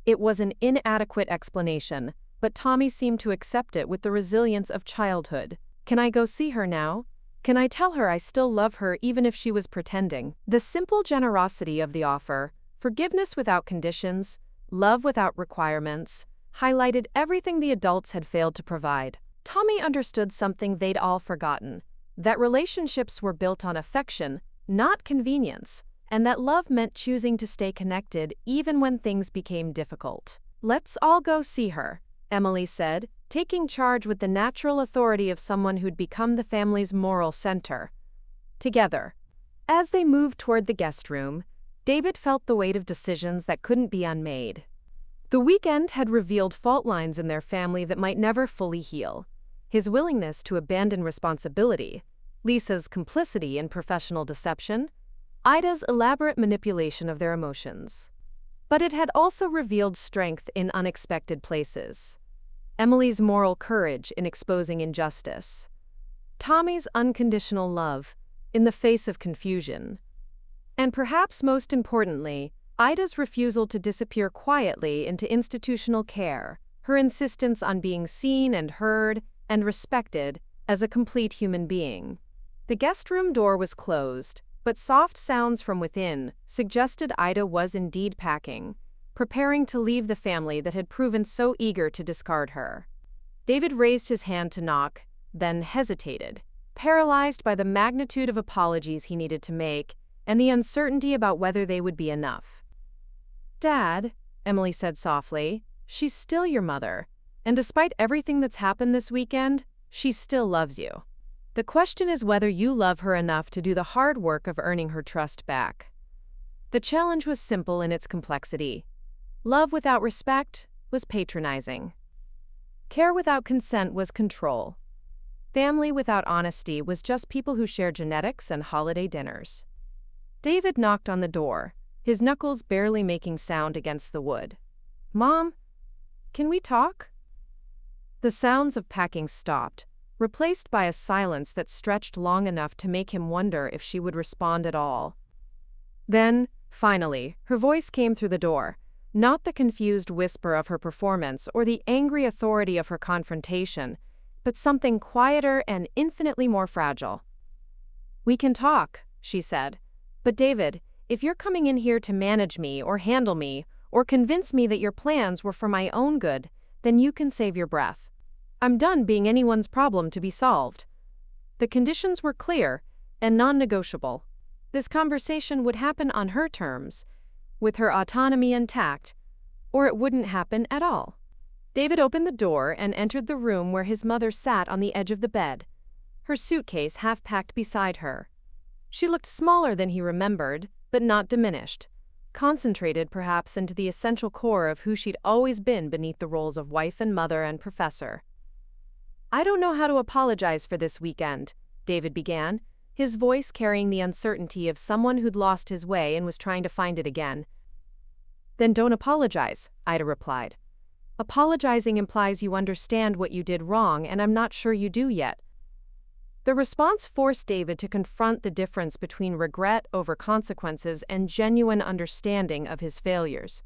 It was an inadequate explanation, but Tommy seemed to accept it with the resilience of childhood. "Can I go see her now? Can I tell her I still love her even if she was pretending?" The simple generosity of the offer, forgiveness without conditions, love without requirements, highlighted everything the adults had failed to provide. Tommy understood something they'd all forgotten, that relationships were built on affection, not convenience, and that love meant choosing to stay connected even when things became difficult. "Let's all go see her," Emily said, taking charge with the natural authority of someone who'd become the family's moral center. Together. As they moved toward the guest room, David felt the weight of decisions that couldn't be unmade. The weekend had revealed fault lines in their family that might never fully heal. His willingness to abandon responsibility, Lisa's complicity in professional deception, Ida's elaborate manipulation of their emotions. But it had also revealed strength in unexpected places. Emily's moral courage in exposing injustice. Tommy's unconditional love in the face of confusion. And perhaps most importantly, Ida's refusal to disappear quietly into institutional care, her insistence on being seen and heard and respected as a complete human being. The guest room door was closed, but soft sounds from within suggested Ida was indeed packing, preparing to leave the family that had proven so eager to discard her. David raised his hand to knock, then hesitated, paralyzed by the magnitude of apologies he needed to make and the uncertainty about whether they would be enough. "Dad," Emily said softly, "she's still your mother, and despite everything that's happened this weekend, she still loves you. The question is whether you love her enough to do the hard work of earning her trust back." The challenge was simple in its complexity. Love without respect was patronizing. Care without consent was control. Family without honesty was just people who share genetics and holiday dinners. David knocked on the door, his knuckles barely making sound against the wood. "Mom, can we talk?" The sounds of packing stopped, replaced by a silence that stretched long enough to make him wonder if she would respond at all. Then, finally, her voice came through the door, not the confused whisper of her performance or the angry authority of her confrontation, but something quieter and infinitely more fragile. "We can talk," she said. "But David, if you're coming in here to manage me or handle me or convince me that your plans were for my own good, then you can save your breath. I'm done being anyone's problem to be solved." The conditions were clear and non-negotiable. This conversation would happen on her terms, with her autonomy intact, or it wouldn't happen at all. David opened the door and entered the room where his mother sat on the edge of the bed, her suitcase half-packed beside her. She looked smaller than he remembered, but not diminished, concentrated perhaps into the essential core of who she'd always been beneath the roles of wife and mother and professor. "I don't know how to apologize for this weekend," David began, his voice carrying the uncertainty of someone who'd lost his way and was trying to find it again. "Then don't apologize," Ida replied. "Apologizing implies you understand what you did wrong, and I'm not sure you do yet." The response forced David to confront the difference between regret over consequences and genuine understanding of his failures.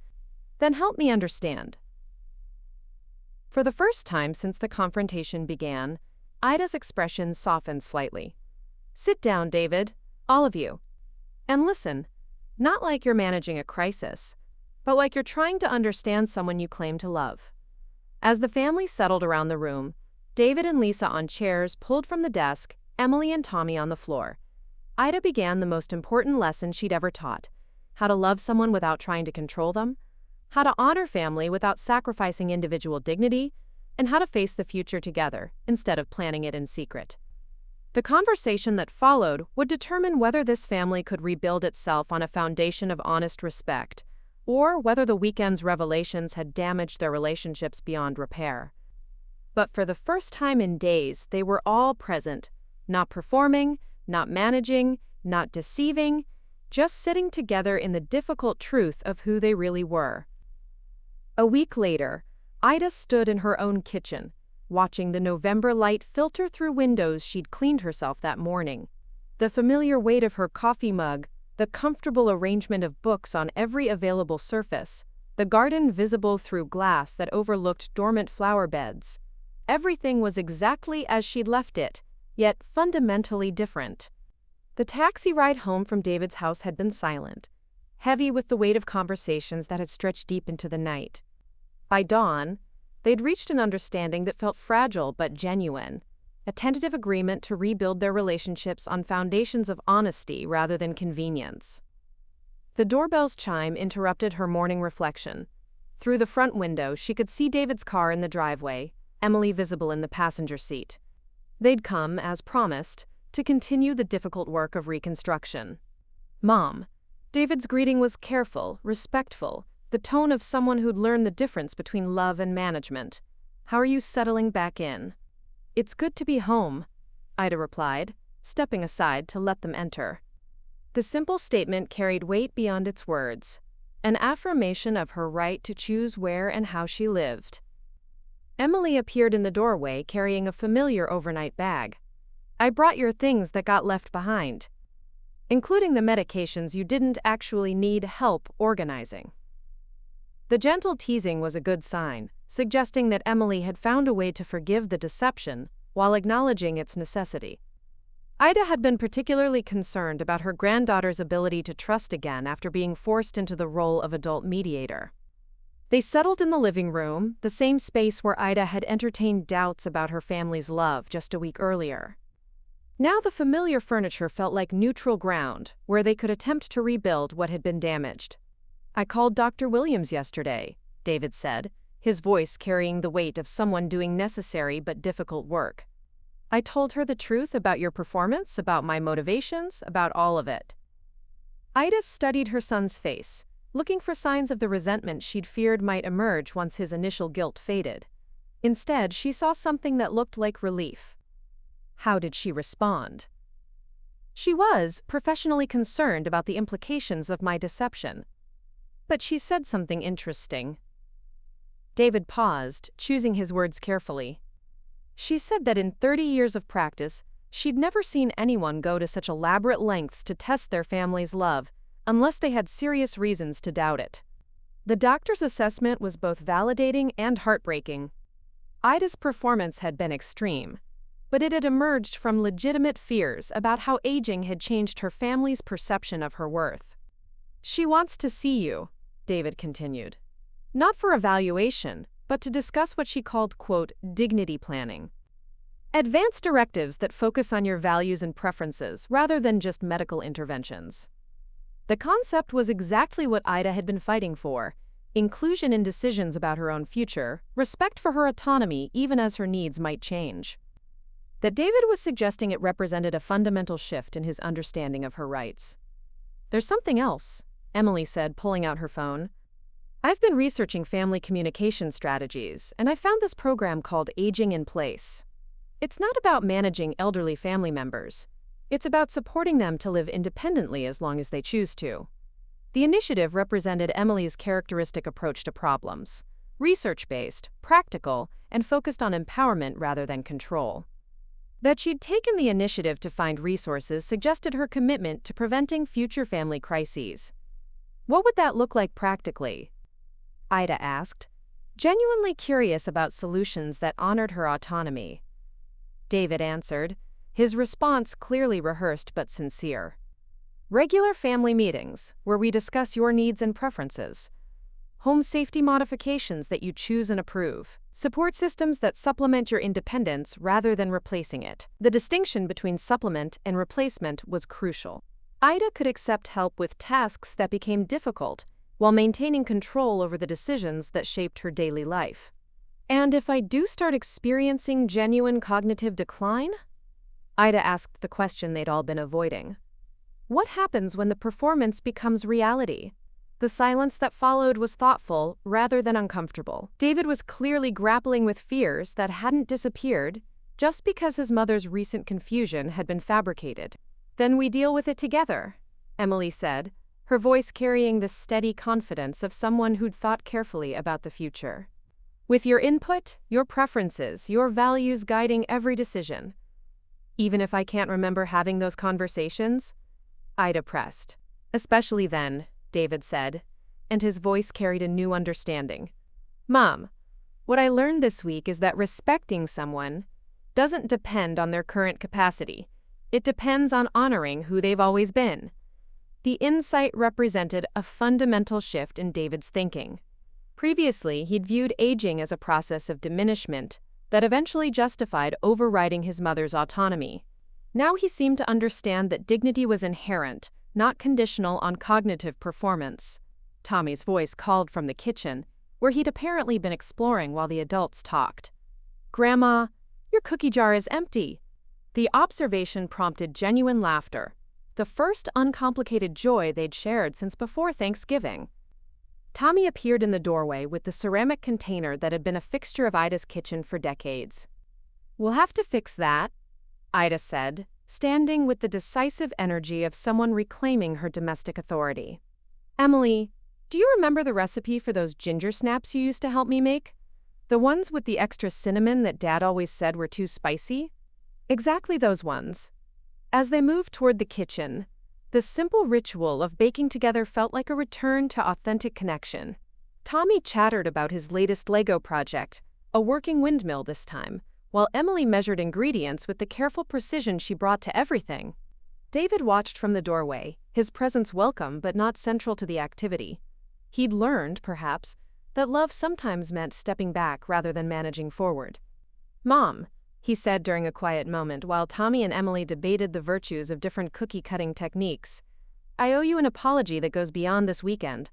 "Then help me understand." For the first time since the confrontation began, Ida's expression softened slightly. "Sit down, David, all of you. And listen, not like you're managing a crisis, but like you're trying to understand someone you claim to love." As the family settled around the room, David and Lisa on chairs pulled from the desk, Emily and Tommy on the floor, Ida began the most important lesson she'd ever taught: how to love someone without trying to control them, how to honor family without sacrificing individual dignity, and how to face the future together instead of planning it in secret. The conversation that followed would determine whether this family could rebuild itself on a foundation of honest respect, or whether the weekend's revelations had damaged their relationships beyond repair. But for the first time in days, they were all present, not performing, not managing, not deceiving, just sitting together in the difficult truth of who they really were. A week later, Ida stood in her own kitchen, watching the November light filter through windows she'd cleaned herself that morning. The familiar weight of her coffee mug, the comfortable arrangement of books on every available surface, the garden visible through glass that overlooked dormant flower beds. Everything was exactly as she'd left it, yet fundamentally different. The taxi ride home from David's house had been silent, heavy with the weight of conversations that had stretched deep into the night. By dawn, they'd reached an understanding that felt fragile but genuine, a tentative agreement to rebuild their relationships on foundations of honesty rather than convenience. The doorbell's chime interrupted her morning reflection. Through the front window, she could see David's car in the driveway, Emily visible in the passenger seat. They'd come, as promised, to continue the difficult work of reconstruction. "Mom." David's greeting was careful, respectful, the tone of someone who'd learned the difference between love and management. "How are you settling back in?" "It's good to be home," Ida replied, stepping aside to let them enter. The simple statement carried weight beyond its words, an affirmation of her right to choose where and how she lived. Emily appeared in the doorway carrying a familiar overnight bag. "I brought your things that got left behind, including the medications you didn't actually need help organizing." The gentle teasing was a good sign, suggesting that Emily had found a way to forgive the deception while acknowledging its necessity. Ida had been particularly concerned about her granddaughter's ability to trust again after being forced into the role of adult mediator. They settled in the living room, the same space where Ida had entertained doubts about her family's love just a week earlier. Now the familiar furniture felt like neutral ground, where they could attempt to rebuild what had been damaged. "I called Dr. Williams yesterday," David said, his voice carrying the weight of someone doing necessary but difficult work. "I told her the truth about your performance, about my motivations, about all of it." Ida studied her son's face, looking for signs of the resentment she'd feared might emerge once his initial guilt faded. Instead, she saw something that looked like relief. How did she respond? "She was professionally concerned about the implications of my deception. But she said something interesting." David paused, choosing his words carefully. "She said that in 30 years of practice, she'd never seen anyone go to such elaborate lengths to test their family's love, unless they had serious reasons to doubt it." The doctor's assessment was both validating and heartbreaking. Ida's performance had been extreme, but it had emerged from legitimate fears about how aging had changed her family's perception of her worth. "She wants to see you," David continued. "Not for evaluation, but to discuss what she called, quote, dignity planning. Advanced directives that focus on your values and preferences rather than just medical interventions." The concept was exactly what Ida had been fighting for: inclusion in decisions about her own future, respect for her autonomy even as her needs might change. That David was suggesting it represented a fundamental shift in his understanding of her rights. "There's something else," Emily said, pulling out her phone. "I've been researching family communication strategies, and I found this program called Aging in Place. It's not about managing elderly family members. It's about supporting them to live independently as long as they choose to." The initiative represented Emily's characteristic approach to problems: research-based, practical, and focused on empowerment rather than control. That she'd taken the initiative to find resources suggested her commitment to preventing future family crises. "What would that look like practically?" Ida asked, genuinely curious about solutions that honored her autonomy. David answered, his response clearly rehearsed but sincere. "Regular family meetings, where we discuss your needs and preferences. Home safety modifications that you choose and approve. Support systems that supplement your independence rather than replacing it." The distinction between supplement and replacement was crucial. Ida could accept help with tasks that became difficult while maintaining control over the decisions that shaped her daily life. "And if I do start experiencing genuine cognitive decline?" Ida asked the question they'd all been avoiding. "What happens when the performance becomes reality?" The silence that followed was thoughtful rather than uncomfortable. David was clearly grappling with fears that hadn't disappeared just because his mother's recent confusion had been fabricated. "Then we deal with it together," Emily said, her voice carrying the steady confidence of someone who'd thought carefully about the future. "With your input, your preferences, your values guiding every decision. Even if I can't remember having those conversations?" Ida pressed. "Especially then," David said, and his voice carried a new understanding. "Mom, what I learned this week is that respecting someone doesn't depend on their current capacity. It depends on honoring who they've always been." The insight represented a fundamental shift in David's thinking. Previously, he'd viewed aging as a process of diminishment that eventually justified overriding his mother's autonomy. Now he seemed to understand that dignity was inherent, not conditional on cognitive performance. Tommy's voice called from the kitchen, where he'd apparently been exploring while the adults talked. "Grandma, your cookie jar is empty." The observation prompted genuine laughter, the first uncomplicated joy they'd shared since before Thanksgiving. Tommy appeared in the doorway with the ceramic container that had been a fixture of Ida's kitchen for decades. "We'll have to fix that," Ida said, standing with the decisive energy of someone reclaiming her domestic authority. "Emily, do you remember the recipe for those ginger snaps you used to help me make? The ones with the extra cinnamon that Dad always said were too spicy?" "Exactly those ones." As they moved toward the kitchen, the simple ritual of baking together felt like a return to authentic connection. Tommy chattered about his latest Lego project, a working windmill this time, while Emily measured ingredients with the careful precision she brought to everything. David watched from the doorway, his presence welcome but not central to the activity. He'd learned, perhaps, that love sometimes meant stepping back rather than managing forward. "Mom," he said during a quiet moment while Tommy and Emily debated the virtues of different cookie-cutting techniques, "I owe you an apology that goes beyond this weekend."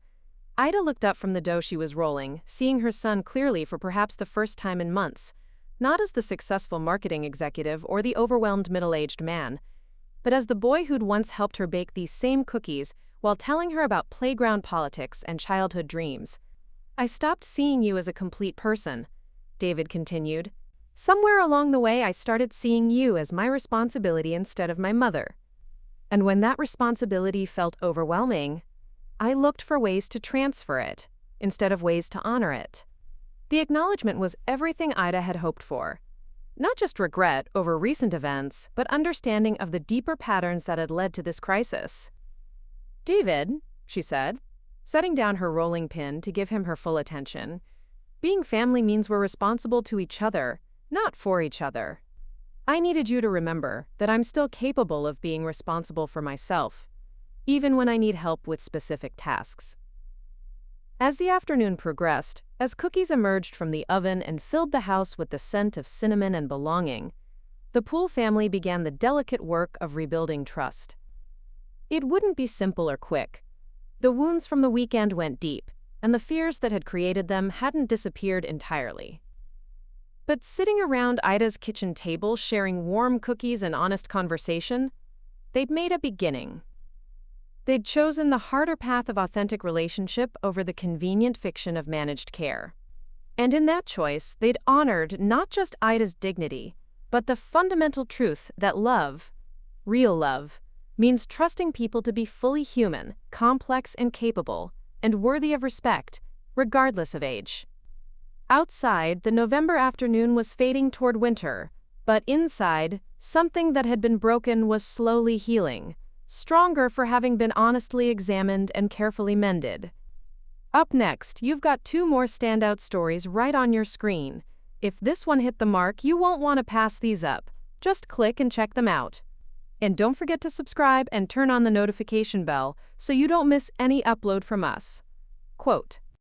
Ida looked up from the dough she was rolling, seeing her son clearly for perhaps the first time in months, not as the successful marketing executive or the overwhelmed middle-aged man, but as the boy who'd once helped her bake these same cookies while telling her about playground politics and childhood dreams. "I stopped seeing you as a complete person," David continued. "Somewhere along the way I started seeing you as my responsibility instead of my mother. And when that responsibility felt overwhelming, I looked for ways to transfer it, instead of ways to honor it." The acknowledgement was everything Ida had hoped for. Not just regret over recent events, but understanding of the deeper patterns that had led to this crisis. "David," she said, setting down her rolling pin to give him her full attention, "being family means we're responsible to each other, not for each other. I needed you to remember that I'm still capable of being responsible for myself, even when I need help with specific tasks." As the afternoon progressed, as cookies emerged from the oven and filled the house with the scent of cinnamon and belonging, the Poole family began the delicate work of rebuilding trust. It wouldn't be simple or quick. The wounds from the weekend went deep, and the fears that had created them hadn't disappeared entirely. But sitting around Ida's kitchen table sharing warm cookies and honest conversation, they'd made a beginning. They'd chosen the harder path of authentic relationship over the convenient fiction of managed care. And in that choice, they'd honored not just Ida's dignity, but the fundamental truth that love, real love, means trusting people to be fully human, complex and capable, and worthy of respect, regardless of age. Outside, the November afternoon was fading toward winter, but inside, something that had been broken was slowly healing, stronger for having been honestly examined and carefully mended. Up next, you've got two more standout stories right on your screen. If this one hit the mark, you won't want to pass these up. Just click and check them out. And don't forget to subscribe and turn on the notification bell so you don't miss any upload from us. Quote,